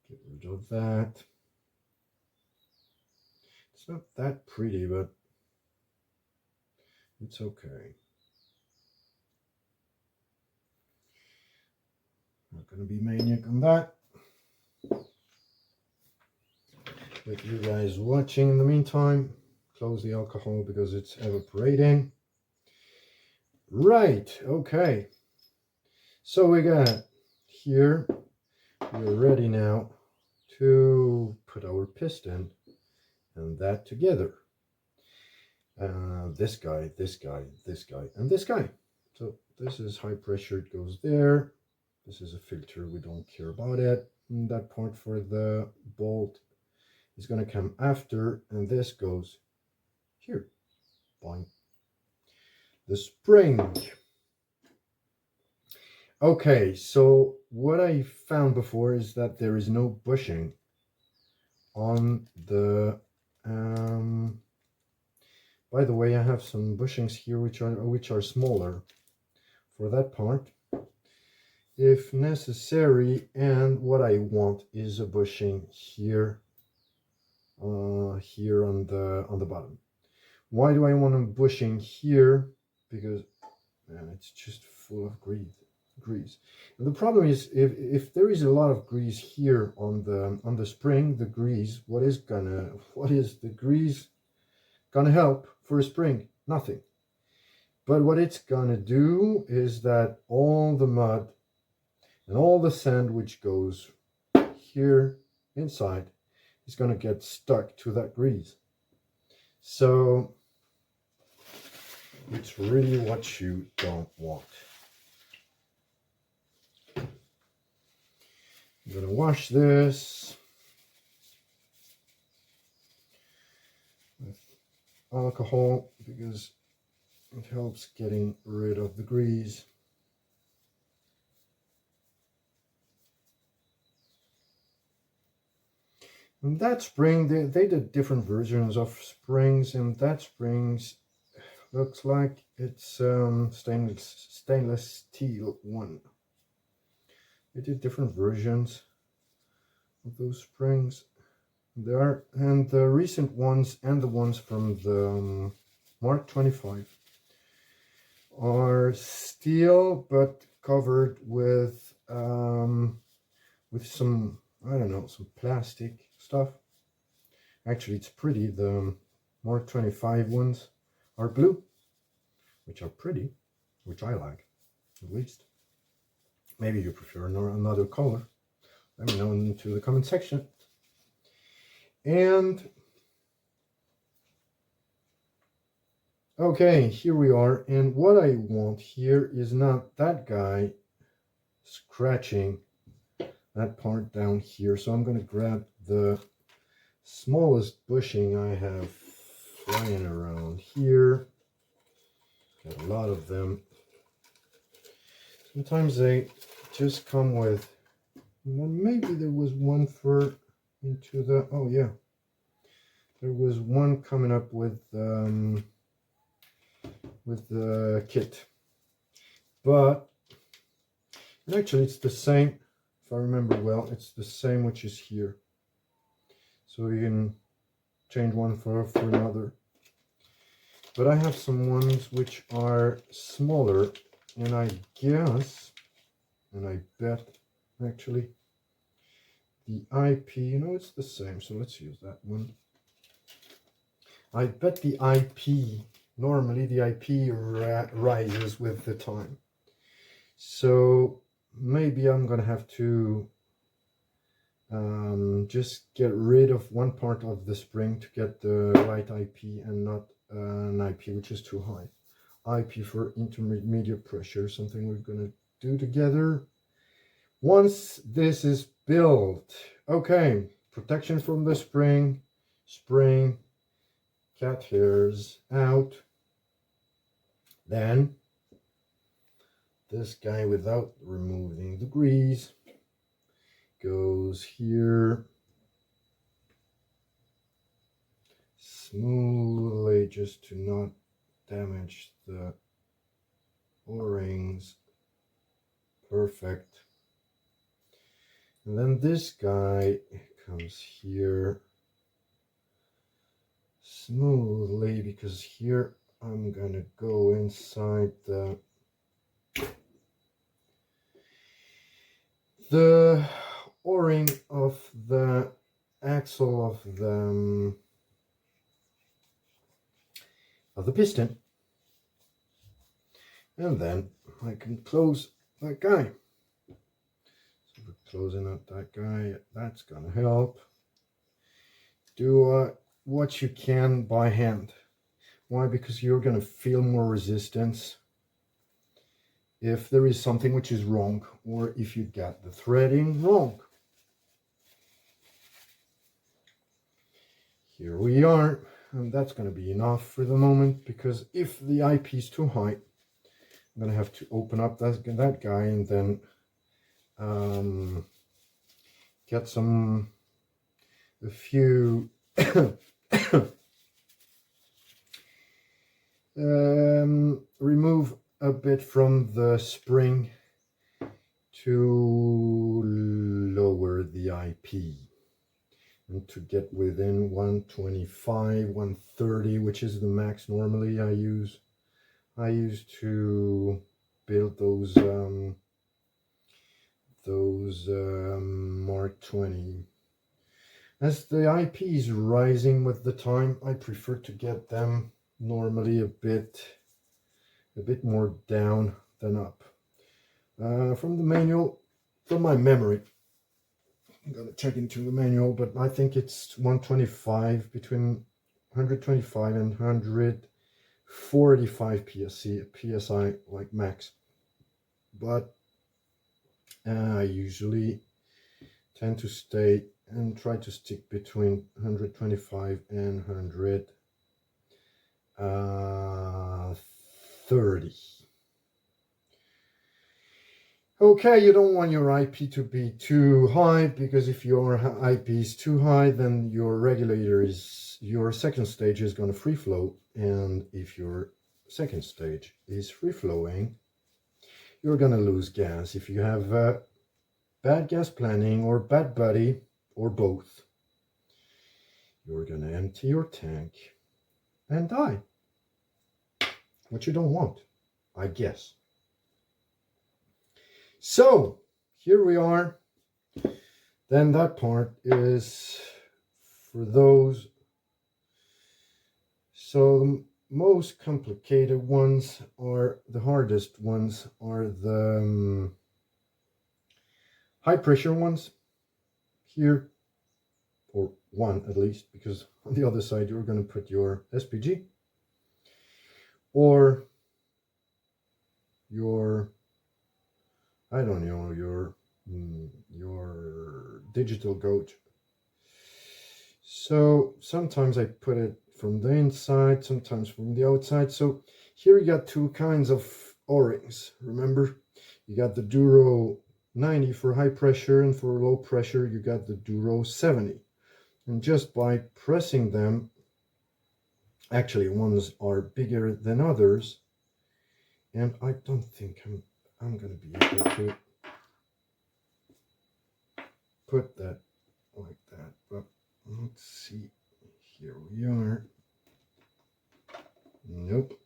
Get rid of that. It's not that pretty, but it's okay. Not going to be maniac on that. With you guys watching in the meantime, close the alcohol because it's evaporating. Right, okay. So we got here, we're ready now to put our piston and that together. This guy, this guy, this guy, and this guy. So this is high pressure, it goes there. This is a filter, we don't care about it. And that part for the bolt is going to come after, and this goes here. Boing. The spring. Okay, so what I found before is that there is no bushing on the by the way, I have some bushings here which are smaller for that part if necessary, and what I want is a bushing here here on the bottom. Why do I want a bushing here? Because man, it's just full of grease. And the problem is if there is a lot of grease here on the spring, the grease, what is the grease gonna help for a spring? Nothing. But what it's gonna do is that all the mud and all the sand which goes here inside is gonna get stuck to that grease. So it's really what you don't want. I'm gonna wash this with alcohol because it helps getting rid of the grease. And that spring, they did different versions of springs, and that springs looks like it's stainless steel one. They did different versions of those springs. There, and the recent ones and the ones from the Mark 25 are steel but covered with some, I don't know, some plastic stuff. Actually, it's pretty. The Mark 25 ones are blue, which are pretty, which I like, at least. Maybe you prefer another color. Let me know into the comment section. And okay, here we are. And what I want here is not that guy scratching that part down here. So I'm going to grab the smallest bushing I have flying around here. Got a lot of them. Sometimes they just come with, well, maybe there was one for into the, oh yeah, there was one coming up with the kit, but actually it's the same, if I remember well, it's the same which is here, so you can change one for another. But I have some ones which are smaller, and I guess, and I bet actually the IP, you know, it's the same, so let's use that one. I bet the IP, normally the IP rises with the time. So maybe I'm gonna have to just get rid of one part of the spring to get the right IP and not an IP which is too high. IP for intermediate pressure, something we're gonna do together once this is built. Okay, protection from the spring, cat hairs out. Then this guy, without removing the grease, goes here smoothly, just to not damage the O-rings. Perfect. And then this guy comes here smoothly, because here I'm gonna go inside the O-ring of the axle of the piston, and then I can close that guy. So we're closing up that guy. That's gonna help. Do what you can by hand. Why? Because you're gonna feel more resistance if there is something which is wrong, or if you got the threading wrong. Here we are, and that's going to be enough for the moment, because if the IP is too high, I'm going to have to open up that guy and then get a few remove a bit from the spring to lower the IP and to get within 125, 130, which is the max normally I use. I used to build those Mark 20. As the IP is rising with the time, I prefer to get them normally a bit more down than up. From the manual, from my memory, I'm gonna check into the manual, but I think it's 125, between 125 and 145 psi, like max. But I usually tend to stay and try to stick between 125 and 130. Okay, you don't want your IP to be too high, because if your IP is too high, then your regulator is, your second stage is going to free flow. And if your second stage is free flowing, you're going to lose gas. If you have bad gas planning or bad buddy or both, you're going to empty your tank and die, which you don't want, I guess. So here we are. Then that part is for those. So the most complicated ones, or the hardest ones, are the high pressure ones here, or one at least, because on the other side you're going to put your SPG or your, I don't know, your digital gauge. So sometimes I put it from the inside, sometimes from the outside. So here you got two kinds of O-rings. Remember, you got the Duro 90 for high pressure, and for low pressure you got the Duro 70. And just by pressing them, actually ones are bigger than others, and I don't think I'm going to be able to put that like that, but let's see. Here we are. Nope.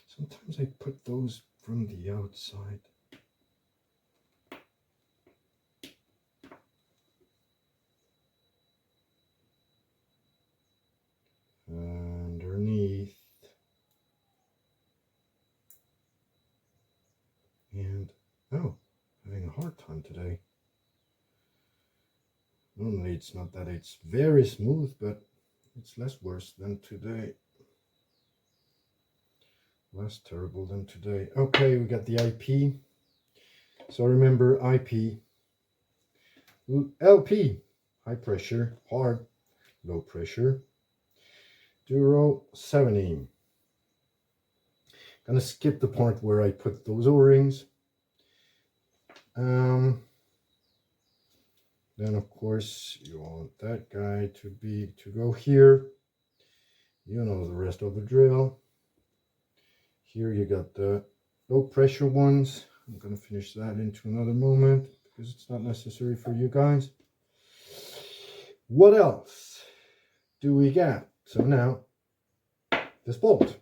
Sometimes I put those from the outside. Underneath. And, oh, having a hard time today. Normally it's not that it's very smooth, but it's less worse than today. Less terrible than today. Okay, we got the IP. So remember, IP, LP, high pressure, hard, low pressure, Duro 70. Gonna skip the part where I put those O-rings. Then of course you want that guy to go here. You know the rest of the drill. Here you got the low pressure ones. I'm gonna finish that into another moment because it's not necessary for you guys. What else do we got? So now this bolt,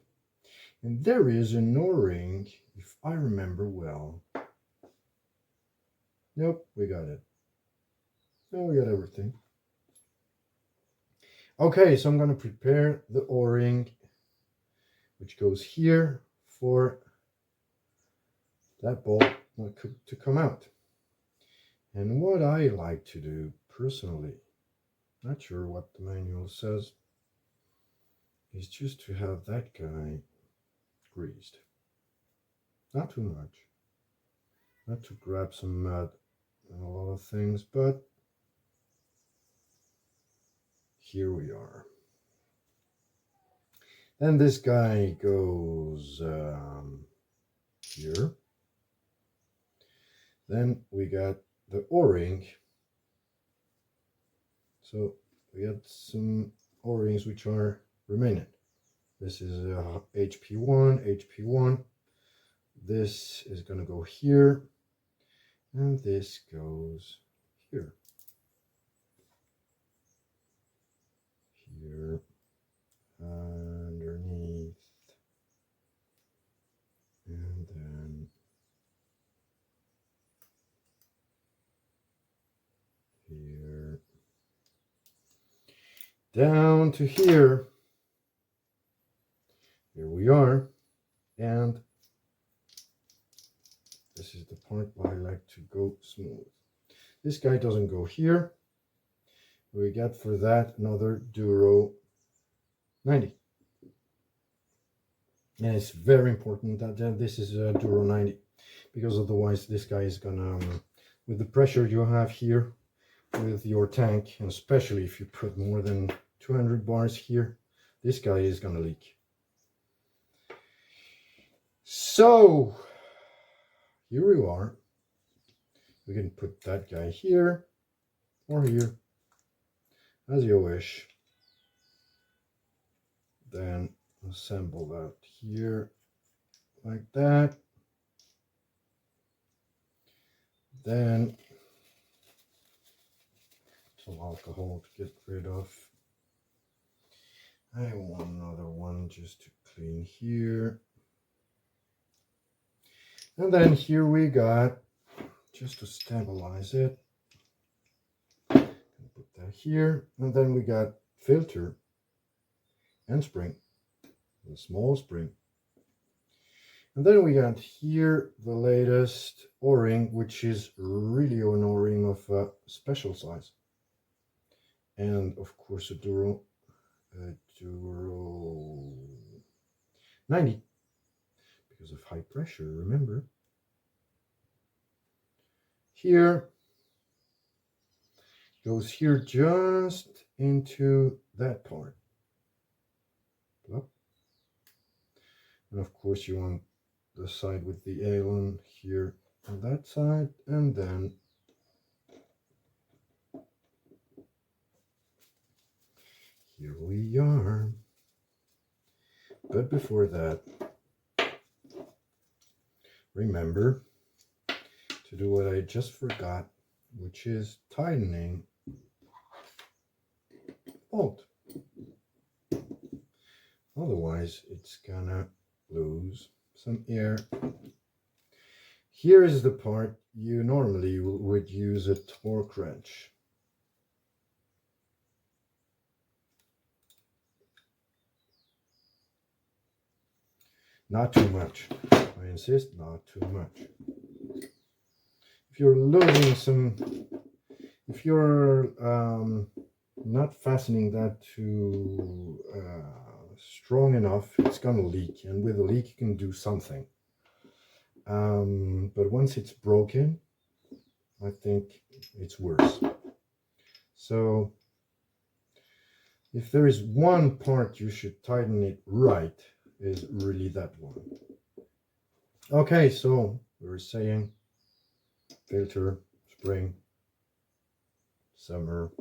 and there is an O-ring, if I remember well. Nope, we got it. No, we got everything. Okay, so I'm going to prepare the O-ring, which goes here, for that bolt to come out. And what I like to do personally, not sure what the manual says, is just to have that guy greased. Not too much. Not to grab some mud and a lot of things, but here we are. Then this guy goes here. Then we got the O-ring. So we got some O-rings which are remaining. This is HP1. This is going to go here, and this goes here. Here, underneath, and then here, down to here. Here we are, and this is the part where I like to go smooth. This guy doesn't go here. We got for that another Duro 90. And it's very important that this is a Duro 90, because otherwise this guy is gonna with the pressure you have here with your tank, and especially if you put more than 200 bars here, this guy is going to leak. So here we are. We can put that guy here or here, as you wish. Then assemble that here like that. Then some alcohol to get rid of. I want another one just to clean here. And then here we got, just to stabilize it, put that here. And then we got filter and spring, a small spring. And then we got here the latest O-ring, which is really an O-ring of a special size. And of course a Duro 90, because of high pressure, remember. Here goes here just into that part. And of course you want the side with the Allen here on that side, and then here we are. But before that, remember to do what I just forgot, which is tightening bolt. Otherwise, it's gonna lose some air. Here is the part you normally would use a torque wrench. Not too much. I insist, not too much. If you're losing some, if you're not fastening that to strong enough, it's gonna leak, and with a leak you can do something. But once it's broken, I think it's worse. So if there is one part you should tighten it right, is really that one. Okay, so we were saying filter, spring, summer.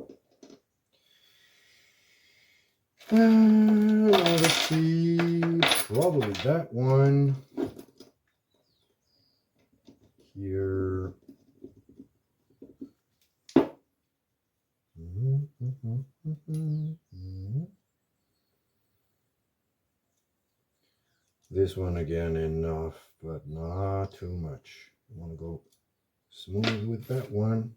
Let's see, probably that one here. This one again enough, but not too much. I want to go smooth with that one.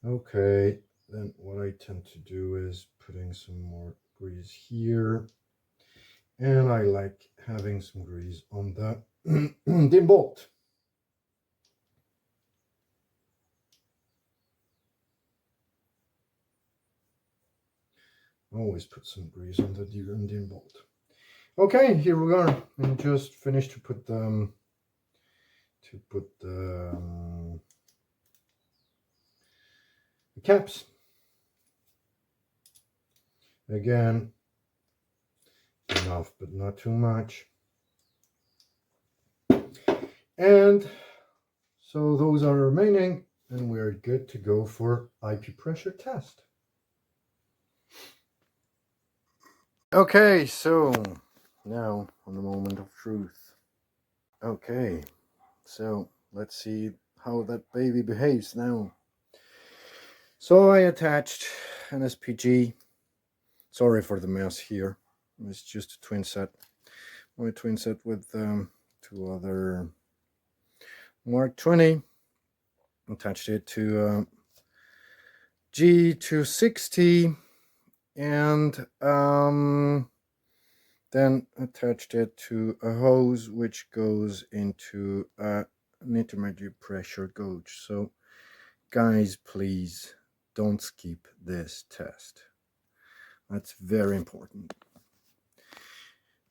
Okay, then what I tend to do is putting some more grease here, and I like having some grease on the dim bolt. Always put some grease on the dim bolt. Okay, here we are. I just finished to put the caps. Again, enough, but not too much. And so those are remaining, and we're good to go for IP pressure test. Okay, so now on the moment of truth. Okay, so let's see how that baby behaves now. So I attached an SPG. Sorry for the mess here. It's just a twin set. My twin set with two other Mark 20. Attached it to G260, and then attached it to a hose which goes into an intermediate pressure gauge. So guys, please don't skip this test. That's very important.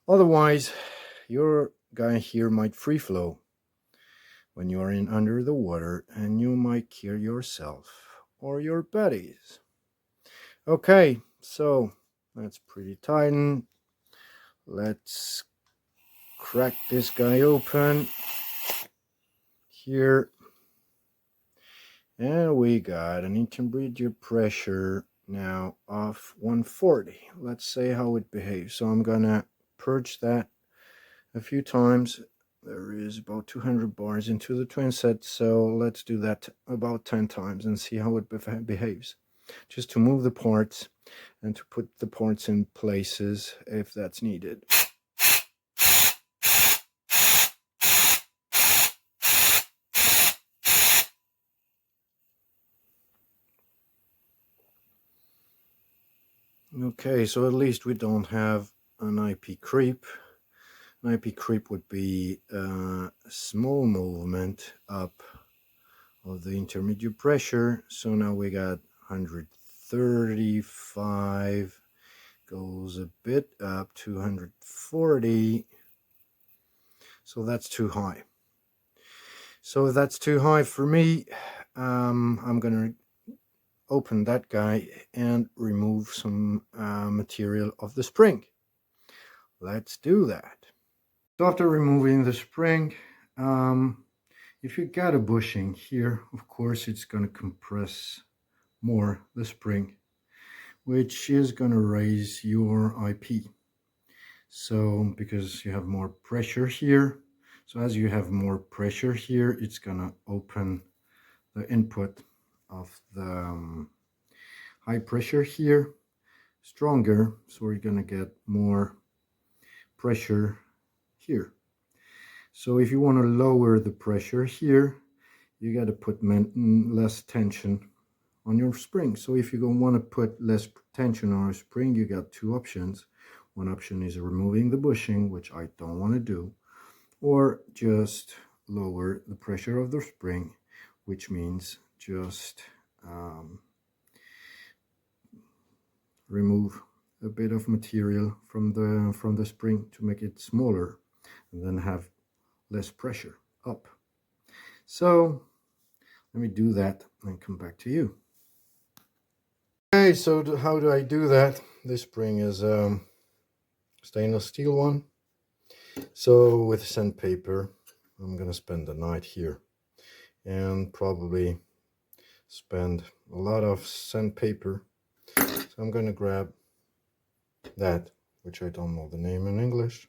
Otherwise, your guy here might free flow. when you are in under the water and you might kill yourself or your buddies. Okay, so that's pretty tight. Let's crack this guy open here. And we got an intermediate pressure now of 140. Let's see how it behaves. So I'm gonna purge that a few times. There is about 200 bars into the twin set, so let's do that about 10 times and see how it behaves. Just to move the parts and to put the parts in places if that's needed. Okay, so at least we don't have an IP creep. An IP creep would be a small movement up of the intermediate pressure. So now we got 135, goes a bit up to 140. So that's too high. So that's too high for me. I'm gonna open that guy and remove some material of the spring. Let's do that. So after removing the spring, if you got a bushing here, of course it's going to compress more the spring, which is going to raise your IP. So because you have more pressure here, so as you have more pressure here, it's going to open the input of the high pressure here stronger, so we're going to get more pressure here. So if you want to lower the pressure here, you got to put less tension on your spring. So if you don't want to put less tension on a spring, you got two options. One option is removing the bushing, which I don't want to do, or just lower the pressure of the spring, which means just remove a bit of material from the spring to make it smaller, and then have less pressure up. So let me do that and come back to you. Okay, so how do I do that? This spring is a stainless steel one. So with sandpaper, I'm gonna spend the night here and probably spend a lot of sandpaper. So I'm gonna grab that, which I don't know the name in English.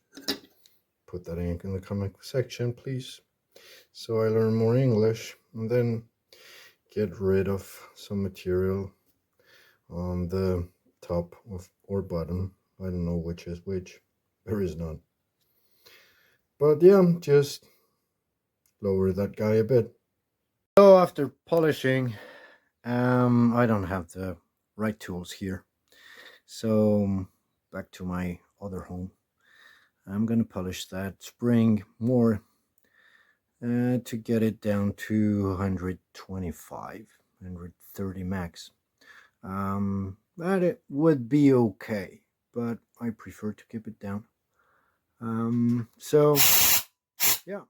Put that in the comment section, please, so I learn more English, and then get rid of some material on the top of or bottom. I don't know which is which. There is none. But yeah, just lower that guy a bit. So after polishing, I don't have the right tools here. So back to my other home. I'm gonna polish that spring more to get it down to 125, 130 max. That it would be okay, but I prefer to keep it down. So yeah,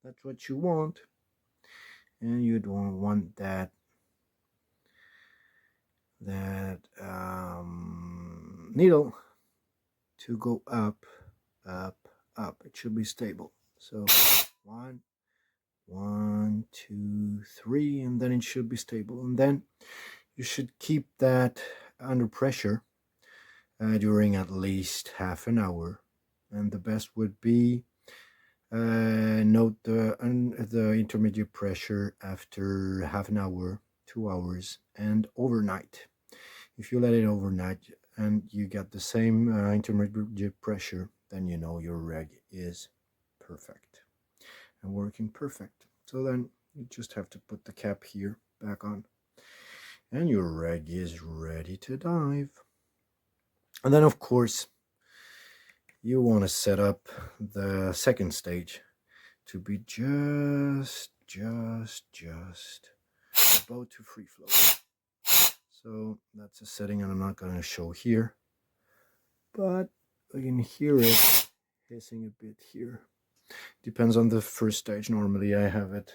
that's what you want, and you don't want that needle to go up, up, up. It should be stable. So 1, 2, 3, and then it should be stable, and then you should keep that under pressure during at least half an hour, and the best would be note the intermediate pressure after half an hour, 2 hours, and overnight. If you let it overnight and you get the same intermediate pressure, then you know your reg is perfect and working perfect. So then you just have to put the cap here back on, and your reg is ready to dive. And then of course you want to set up the second stage to be just about to free flow. So that's a setting I'm not going to show here, but you can hear it hissing a bit here. Depends on the first stage. Normally I have it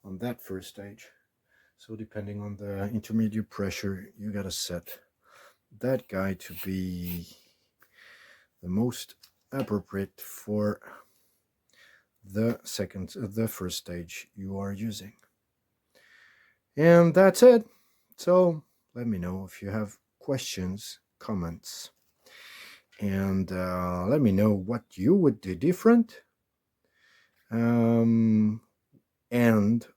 on that first stage. So depending on the intermediate pressure, you gotta set that guy to be the most appropriate for the first stage you are using. And that's it. So let me know if you have questions, comments, and let me know what you would do different. And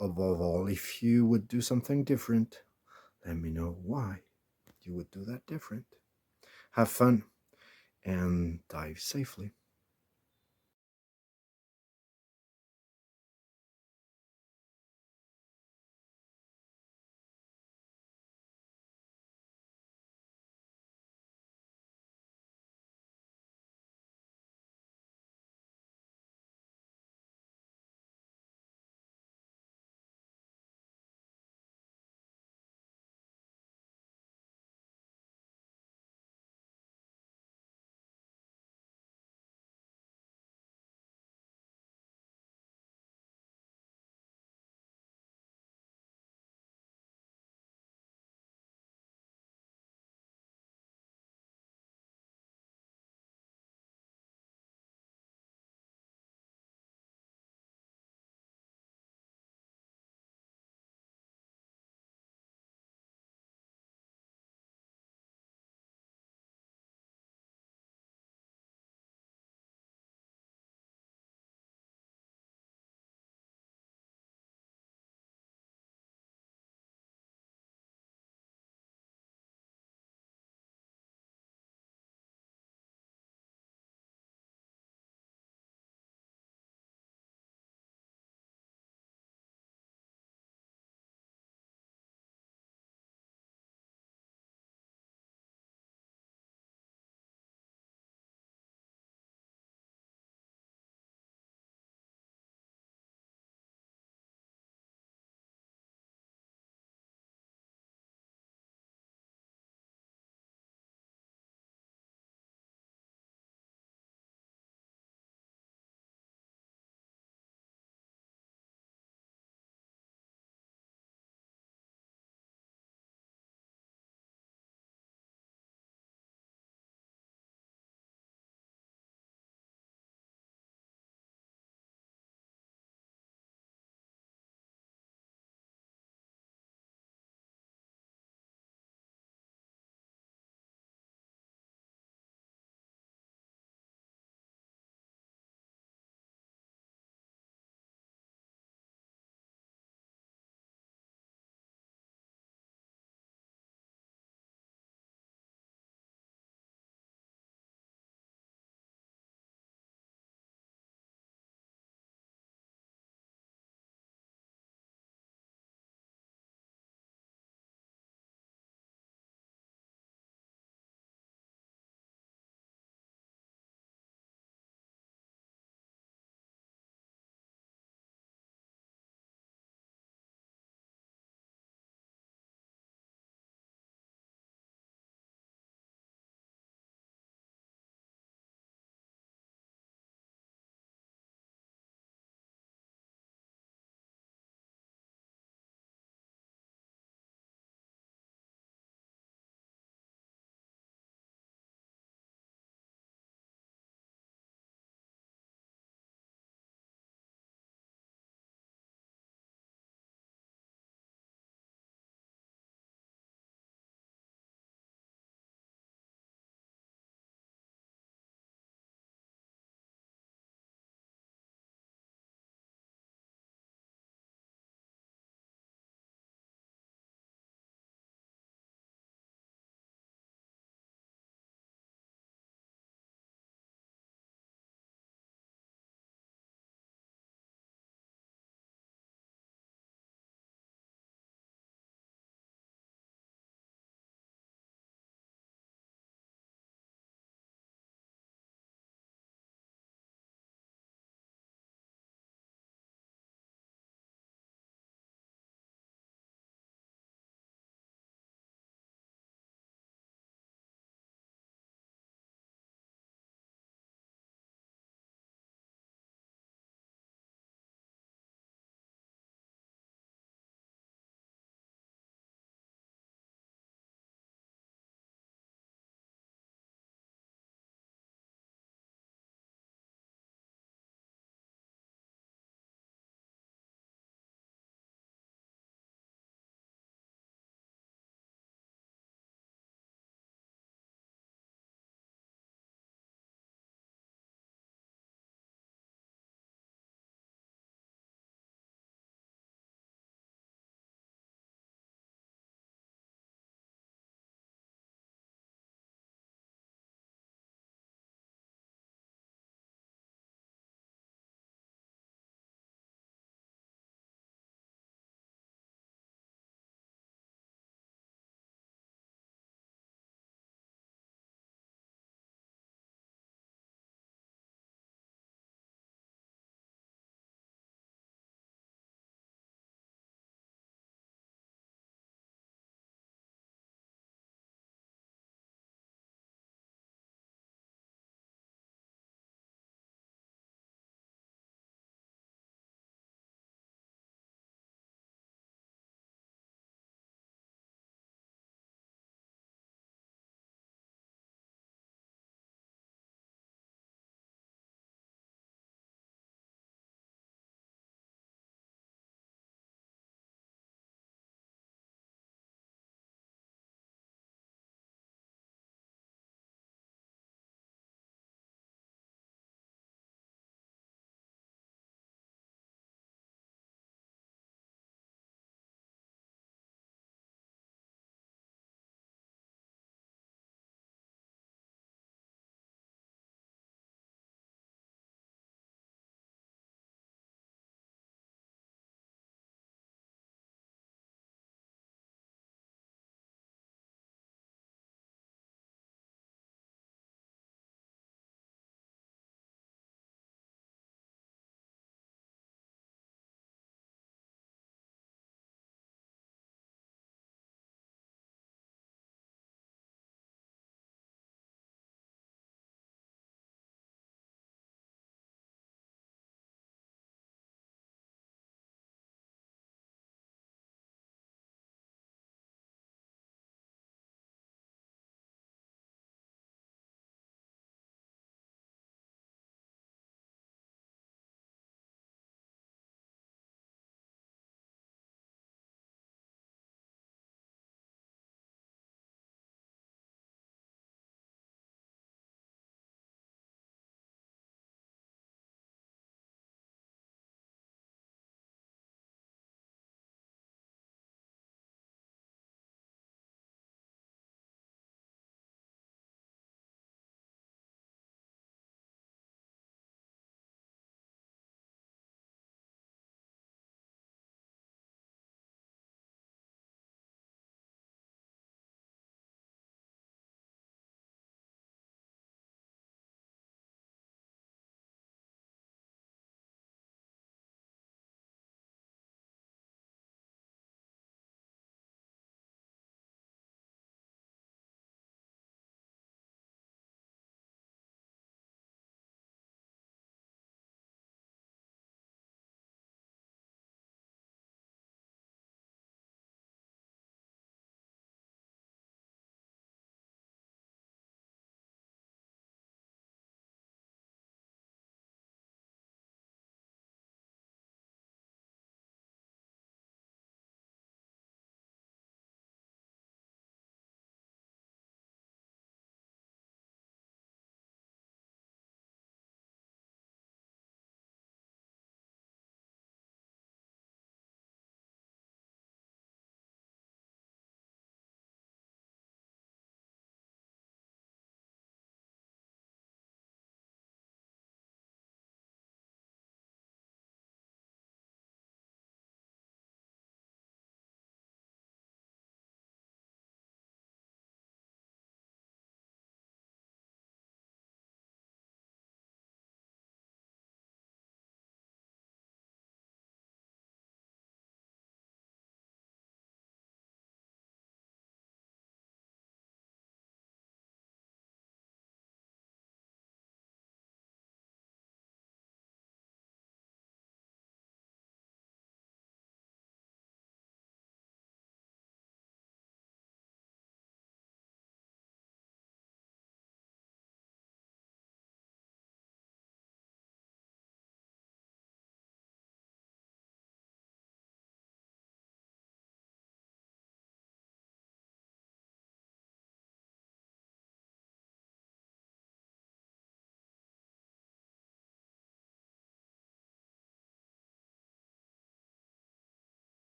above all, if you would do something different, let me know why you would do that different. Have fun and dive safely.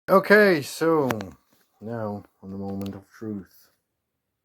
Okay, so now on the moment of truth.